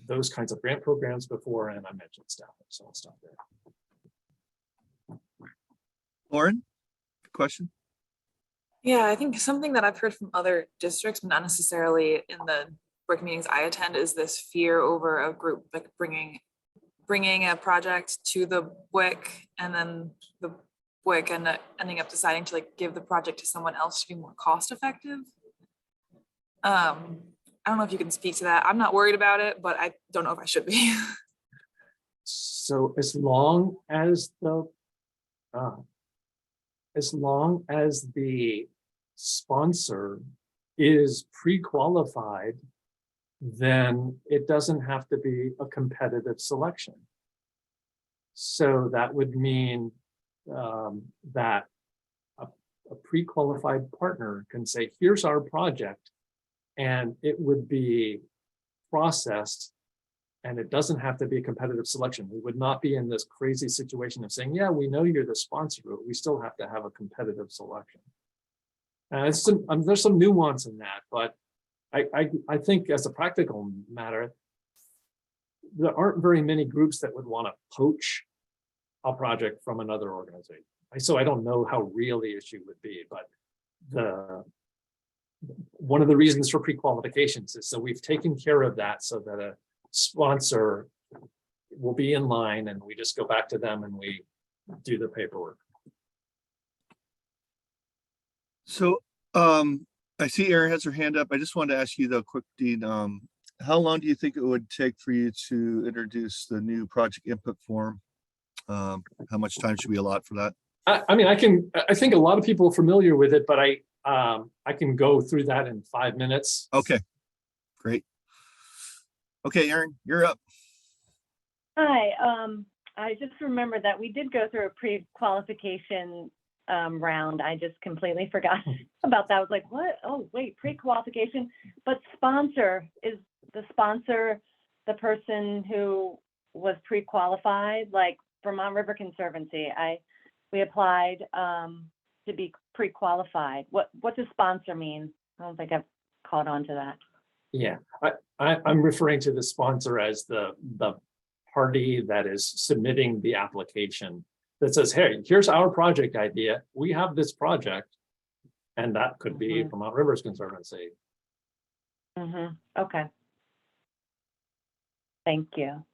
those kinds of grant programs before, and I mentioned staffing, so I'll stop there. Lauren, question? Yeah, I think something that I've heard from other districts, but not necessarily in the work meetings I attend, is this fear over a group like bringing a project to the WIC, and then the WIC and ending up deciding to like give the project to someone else to be more cost effective. I don't know if you can speak to that. I'm not worried about it, but I don't know if I should be. So as long as the sponsor is pre-qualified, then it doesn't have to be a competitive selection. So that would mean that a pre-qualified partner can say, here's our project, and it would be processed, and it doesn't have to be a competitive selection. We would not be in this crazy situation of saying, yeah, we know you're the sponsor, but we still have to have a competitive selection. There's some nuance in that, but I think as a practical matter, there aren't very many groups that would want to poach a project from another organization. So I don't know how real the issue would be, but one of the reasons for pre-qualifications is so we've taken care of that so that a sponsor will be in line and we just go back to them and we do the paperwork. So I see Erin has her hand up. I just wanted to ask you though, quick, Dean, how long do you think it would take for you to introduce the new project input form? How much time should we allot for that? I mean, I think a lot of people are familiar with it, but I can go through that in 5 minutes. Okay, great. Okay, Erin, you're up. Hi, I just remember that we did go through a pre-qualification round. I just completely forgot about that. I was like, what? Oh, wait, pre-qualification, but sponsor, is the sponsor the person who was pre-qualified? Like Vermont River Conservancy, we applied to be pre-qualified. What does sponsor mean? I don't think I've caught on to that. Yeah, I'm referring to the sponsor as the party that is submitting the application that says, hey, here's our project idea. We have this project. And that could be Vermont Rivers Conservancy. Okay. Thank you.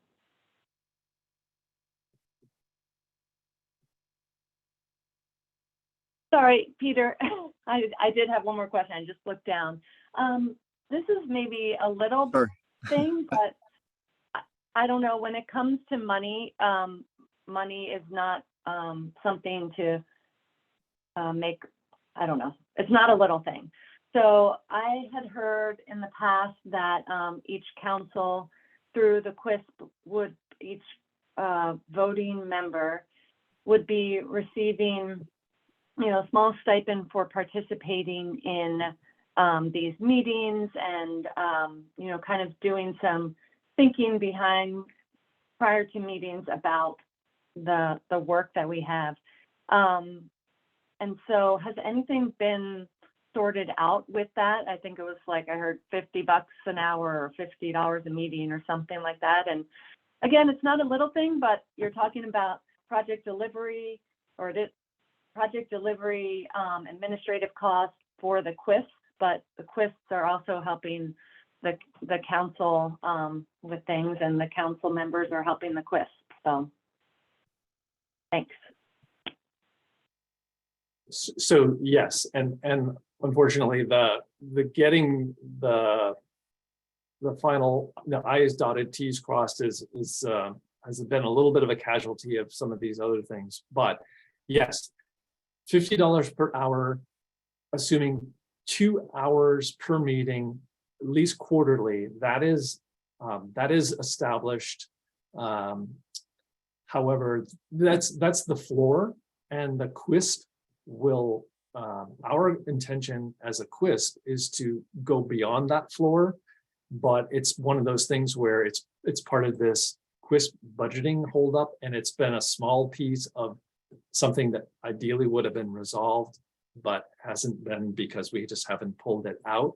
Sorry, Peter, I did have one more question. I just looked down. This is maybe a little thing, but I don't know, when it comes to money, money is not something to make, I don't know, it's not a little thing. So I had heard in the past that each council through the QUISP would, each voting member would be receiving, you know, small stipend for participating in these meetings and, you know, kind of doing some thinking behind prior to meetings about the work that we have. And so has anything been sorted out with that? I think it was like, I heard $50 an hour or $50 a meeting or something like that. And again, it's not a little thing, but you're talking about project delivery or this project delivery administrative costs for the QUISP, but the QUISPs are also helping the council with things, and the council members are helping the QUISP. So thanks. So yes, and unfortunately, the getting the final I's dotted, T's crossed has been a little bit of a casualty of some of these other things. But yes, $50 per hour, assuming 2 hours per meeting, at least quarterly. That is established. However, that's the floor, and the QUISP will, our intention as a QUISP is to go beyond that floor, but it's one of those things where it's part of this QUISP budgeting holdup, and it's been a small piece of something that ideally would have been resolved, but hasn't been because we just haven't pulled it out.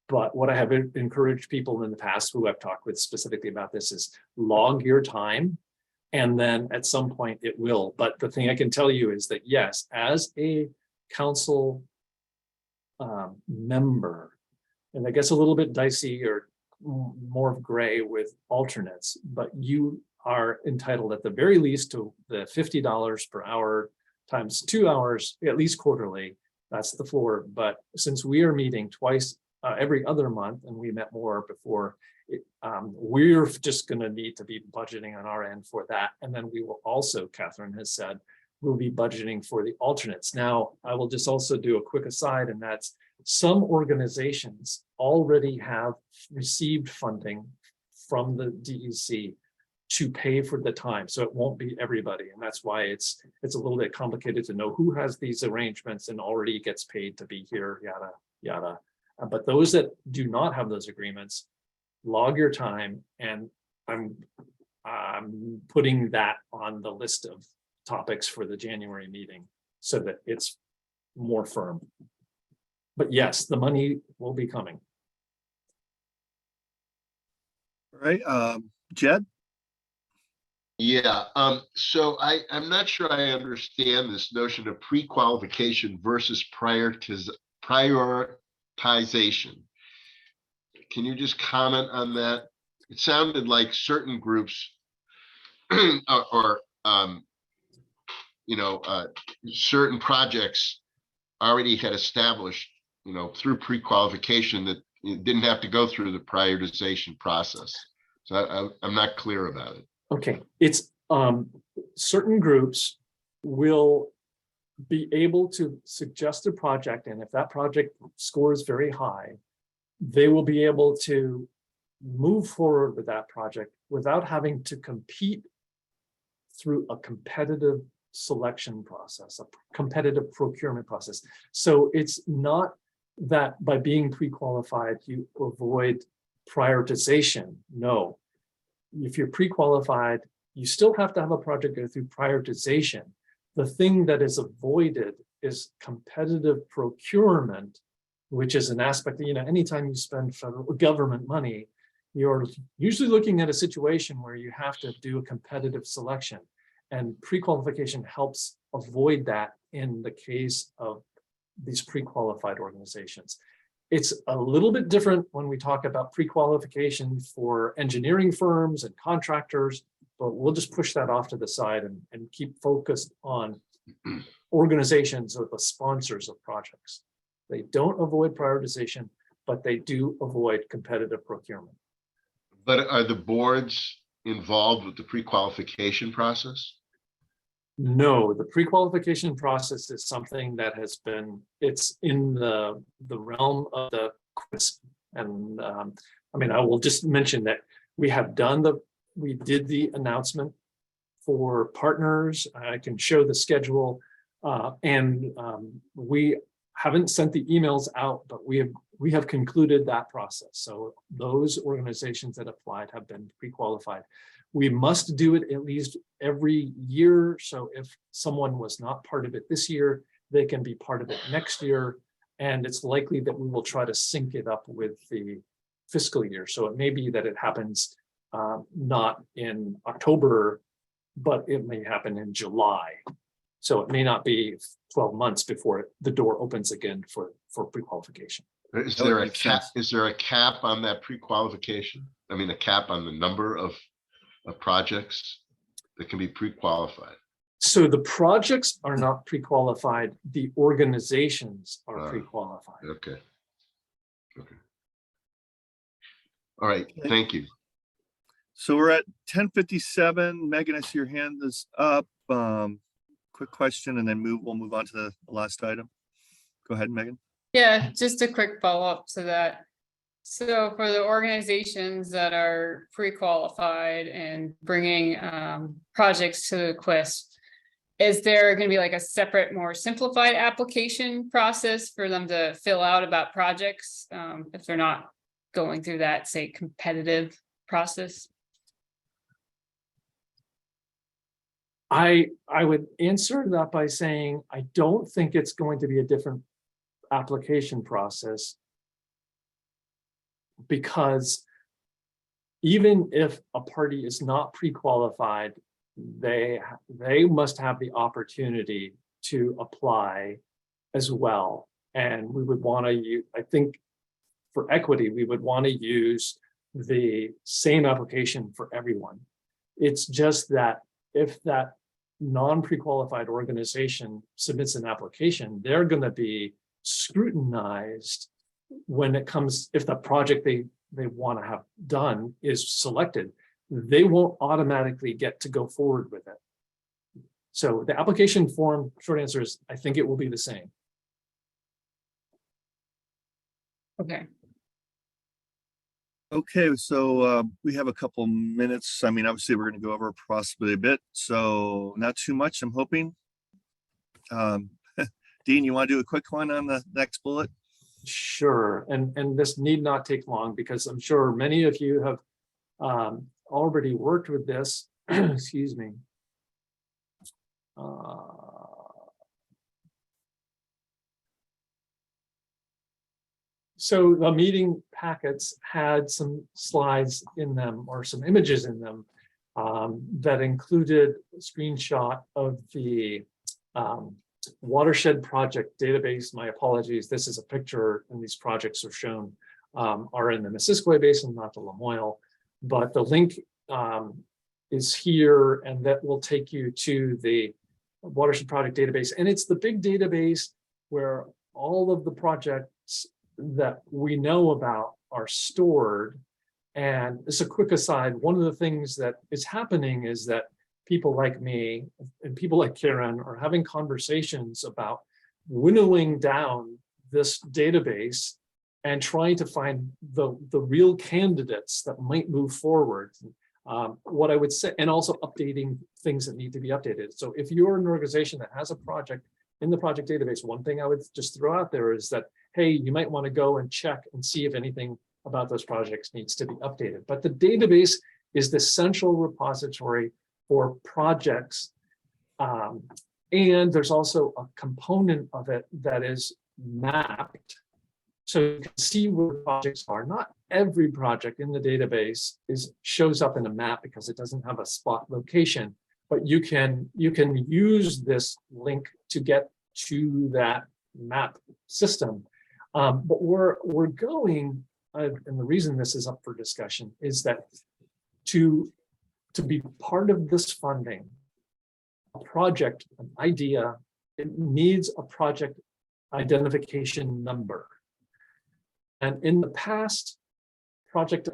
But what I have encouraged people in the past who I've talked with specifically about this is log your time, and then at some point it will. But the thing I can tell you is that yes, as a council member, and I guess a little bit dicey or more gray with alternates, but you are entitled at the very least to the $50 per hour times 2 hours, at least quarterly. That's the floor. But since we are meeting twice every other month, and we met more before, we're just going to need to be budgeting on our end for that. And then we will also, Catherine has said, we'll be budgeting for the alternates. Now, I will just also do a quick aside, and that's some organizations already have received funding from the DEC to pay for the time. So it won't be everybody. And that's why it's a little bit complicated to know who has these arrangements and already gets paid to be here, yada, yada. But those that do not have those agreements, log your time, and I'm putting that on the list of topics for the January meeting so that it's more firm. But yes, the money will be coming. All right, Jed? Yeah, so I'm not sure I understand this notion of pre-qualification versus prioritization. Can you just comment on that? It sounded like certain groups or certain projects already had established, through pre-qualification that it didn't have to go through the prioritization process. So I'm not clear about it. Okay, it's certain groups will be able to suggest a project, and if that project scores very high, they will be able to move forward with that project without having to compete through a competitive selection process, a competitive procurement process. So it's not that by being pre-qualified, you avoid prioritization. No. If you're pre-qualified, you still have to have a project go through prioritization. The thing that is avoided is competitive procurement, which is an aspect, anytime you spend federal government money, you're usually looking at a situation where you have to do a competitive selection. And pre-qualification helps avoid that in the case of these pre-qualified organizations. It's a little bit different when we talk about pre-qualification for engineering firms and contractors, but we'll just push that off to the side and keep focused on organizations or the sponsors of projects. They don't avoid prioritization, but they do avoid competitive procurement. But are the boards involved with the pre-qualification process? No, the pre-qualification process is something that has been, it's in the realm of the quiz. And I will just mention that we did the announcement for partners. I can show the schedule, and we haven't sent the emails out, but we have concluded that process. So those organizations that applied have been pre-qualified. We must do it at least every year. So if someone was not part of it this year, they can be part of it next year. And it's likely that we will try to sync it up with the fiscal year. So it may be that it happens not in October, but it may happen in July. So it may not be 12 months before the door opens again for pre-qualification. Is there a cap? Is there a cap on that pre-qualification? I mean, a cap on the number of projects that can be pre-qualified? So the projects are not pre-qualified. The organizations are pre-qualified. Okay. All right. Thank you. So we're at 10:57. Megan, I see your hand is up. Quick question, and then we'll move on to the last item. Go ahead, Megan. Yeah, just a quick follow-up to that. So for the organizations that are pre-qualified and bringing projects to the quest, is there going to be like a separate, more simplified application process for them to fill out about projects if they're not going through that, say, competitive process? I would answer that by saying, I don't think it's going to be a different application process, because even if a party is not pre-qualified, they must have the opportunity to apply as well. And we would want to use, I think for equity, we would want to use the same application for everyone. It's just that if that non-pre-qualified organization submits an application, they're going to be scrutinized when it comes, if the project they want to have done is selected, they won't automatically get to go forward with it. So the application form, short answer is, I think it will be the same. Okay. Okay, so we have a couple minutes. I mean, obviously, we're going to go over possibly a bit, so not too much, I'm hoping. Dean, you want to do a quick one on the next bullet? Sure, and this need not take long because I'm sure many of you have already worked with this. Excuse me. So the meeting packets had some slides in them or some images in them that included a screenshot of the Watershed Project Database. My apologies, this is a picture, and these projects are shown are in the Missisquoi Basin, not the Lamoille, but the link is here, and that will take you to the Watershed Project Database. And it's the big database where all of the projects that we know about are stored. And as a quick aside, one of the things that is happening is that people like me and people like Karen are having conversations about winnowing down this database and trying to find the real candidates that might move forward. What I would say, and also updating things that need to be updated. So if you're an organization that has a project in the project database, one thing I would just throw out there is that, hey, you might want to go and check and see if anything about those projects needs to be updated. But the database is the central repository for projects. And there's also a component of it that is mapped. So you can see where projects are. Not every project in the database shows up in a map because it doesn't have a spot location, but you can use this link to get to that map system. But we're going, and the reason this is up for discussion is that to be part of this funding, a project, an idea, it needs a project identification number. And in the past, projects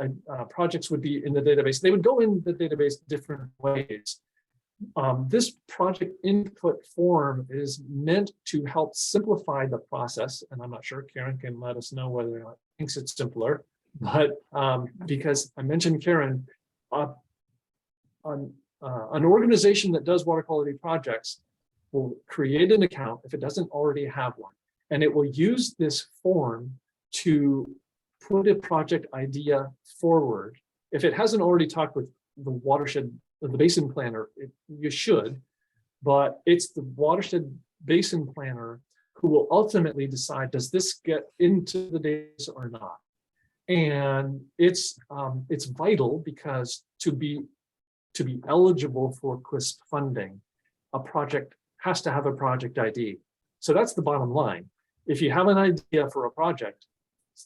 would be in the database. They would go in the database different ways. This project input form is meant to help simplify the process. And I'm not sure Karen can let us know whether or not she thinks it's simpler, but because I mentioned Karen, an organization that does water quality projects will create an account if it doesn't already have one, and it will use this form to put a project idea forward. If it hasn't already talked with the watershed, the basin planner, you should, but it's the watershed basin planner who will ultimately decide, does this get into the database or not? And it's vital because to be eligible for QUISP funding, a project has to have a project ID. So that's the bottom line. If you have an idea for a project,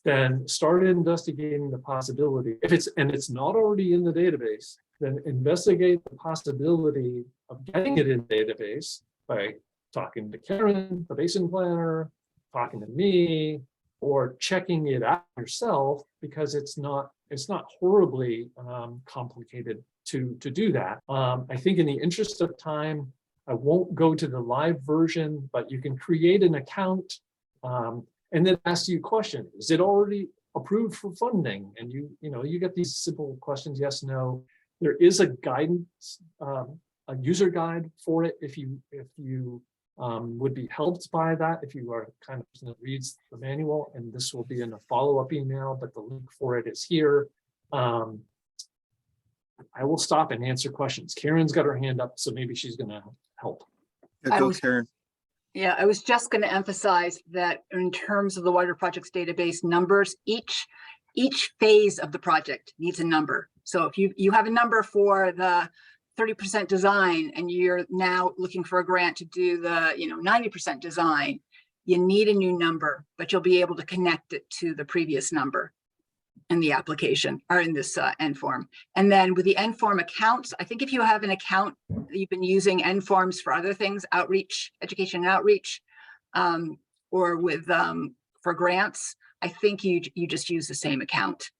then start investigating the possibility. If it's not already in the database, then investigate the possibility of getting it in the database by talking to Karen, the basin planner, talking to me, or checking it out yourself, because it's not horribly complicated to do that. I think in the interest of time, I won't go to the live version, but you can create an account and then ask you a question. Is it already approved for funding? And you get these simple questions, yes, no. There is a guidance, a user guide for it if you would be helped by that, if you are the kind of person that reads the manual, and this will be in a follow-up email, but the link for it is here. I will stop and answer questions. Karen's got her hand up, so maybe she's gonna help. Yeah, go, Karen. Yeah, I was just going to emphasize that in terms of the water projects database numbers, each phase of the project needs a number. So if you have a number for the 30% design and you're now looking for a grant to do the 90% design, you need a new number, but you'll be able to connect it to the previous number in the application or in this end form. And then with the end form accounts, I think if you have an account, you've been using end forms for other things, outreach, education and outreach, or with for grants, I think you just use the same account.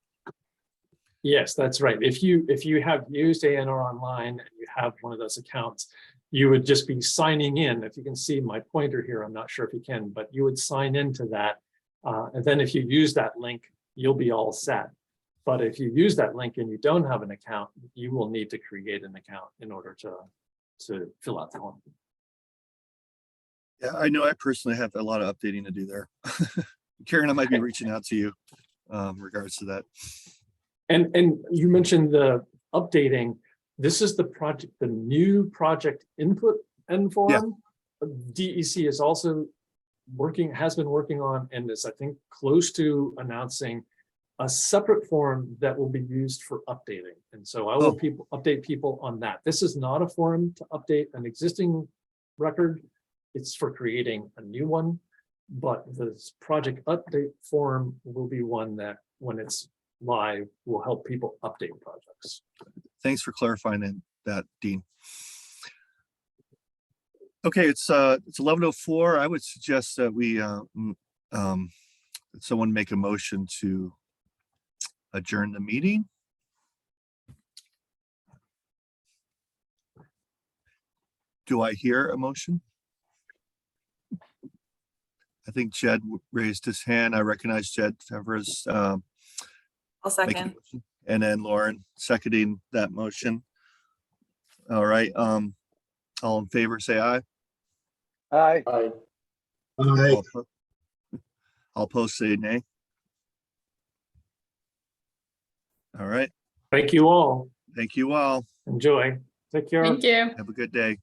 Yes, that's right. If you have used ANR Online and you have one of those accounts, you would just be signing in. If you can see my pointer here, I'm not sure if you can, but you would sign into that. And then if you use that link, you'll be all set. But if you use that link and you don't have an account, you will need to create an account in order to fill out the form. Yeah, I know I personally have a lot of updating to do there. Karen, I might be reaching out to you regards to that. And you mentioned the updating. This is the project, the new project input and form. DEC is also has been working on, and is, I think, close to announcing a separate form that will be used for updating. And so I will update people on that. This is not a form to update an existing record. It's for creating a new one. But this project update form will be one that, when it's live, will help people update projects. Thanks for clarifying that, Dean. Okay, it's 11:04. I would suggest that we someone make a motion to adjourn the meeting. Do I hear a motion? I think Jed raised his hand. I recognize Jed Favre's I'll making second. a motion. And then Lauren seconding that motion. All right, all in favor, say aye. Aye. Aye. All opposed, say nay. All right, Thank you all. thank you all. Enjoy. Take care. Thank you. Have a good day.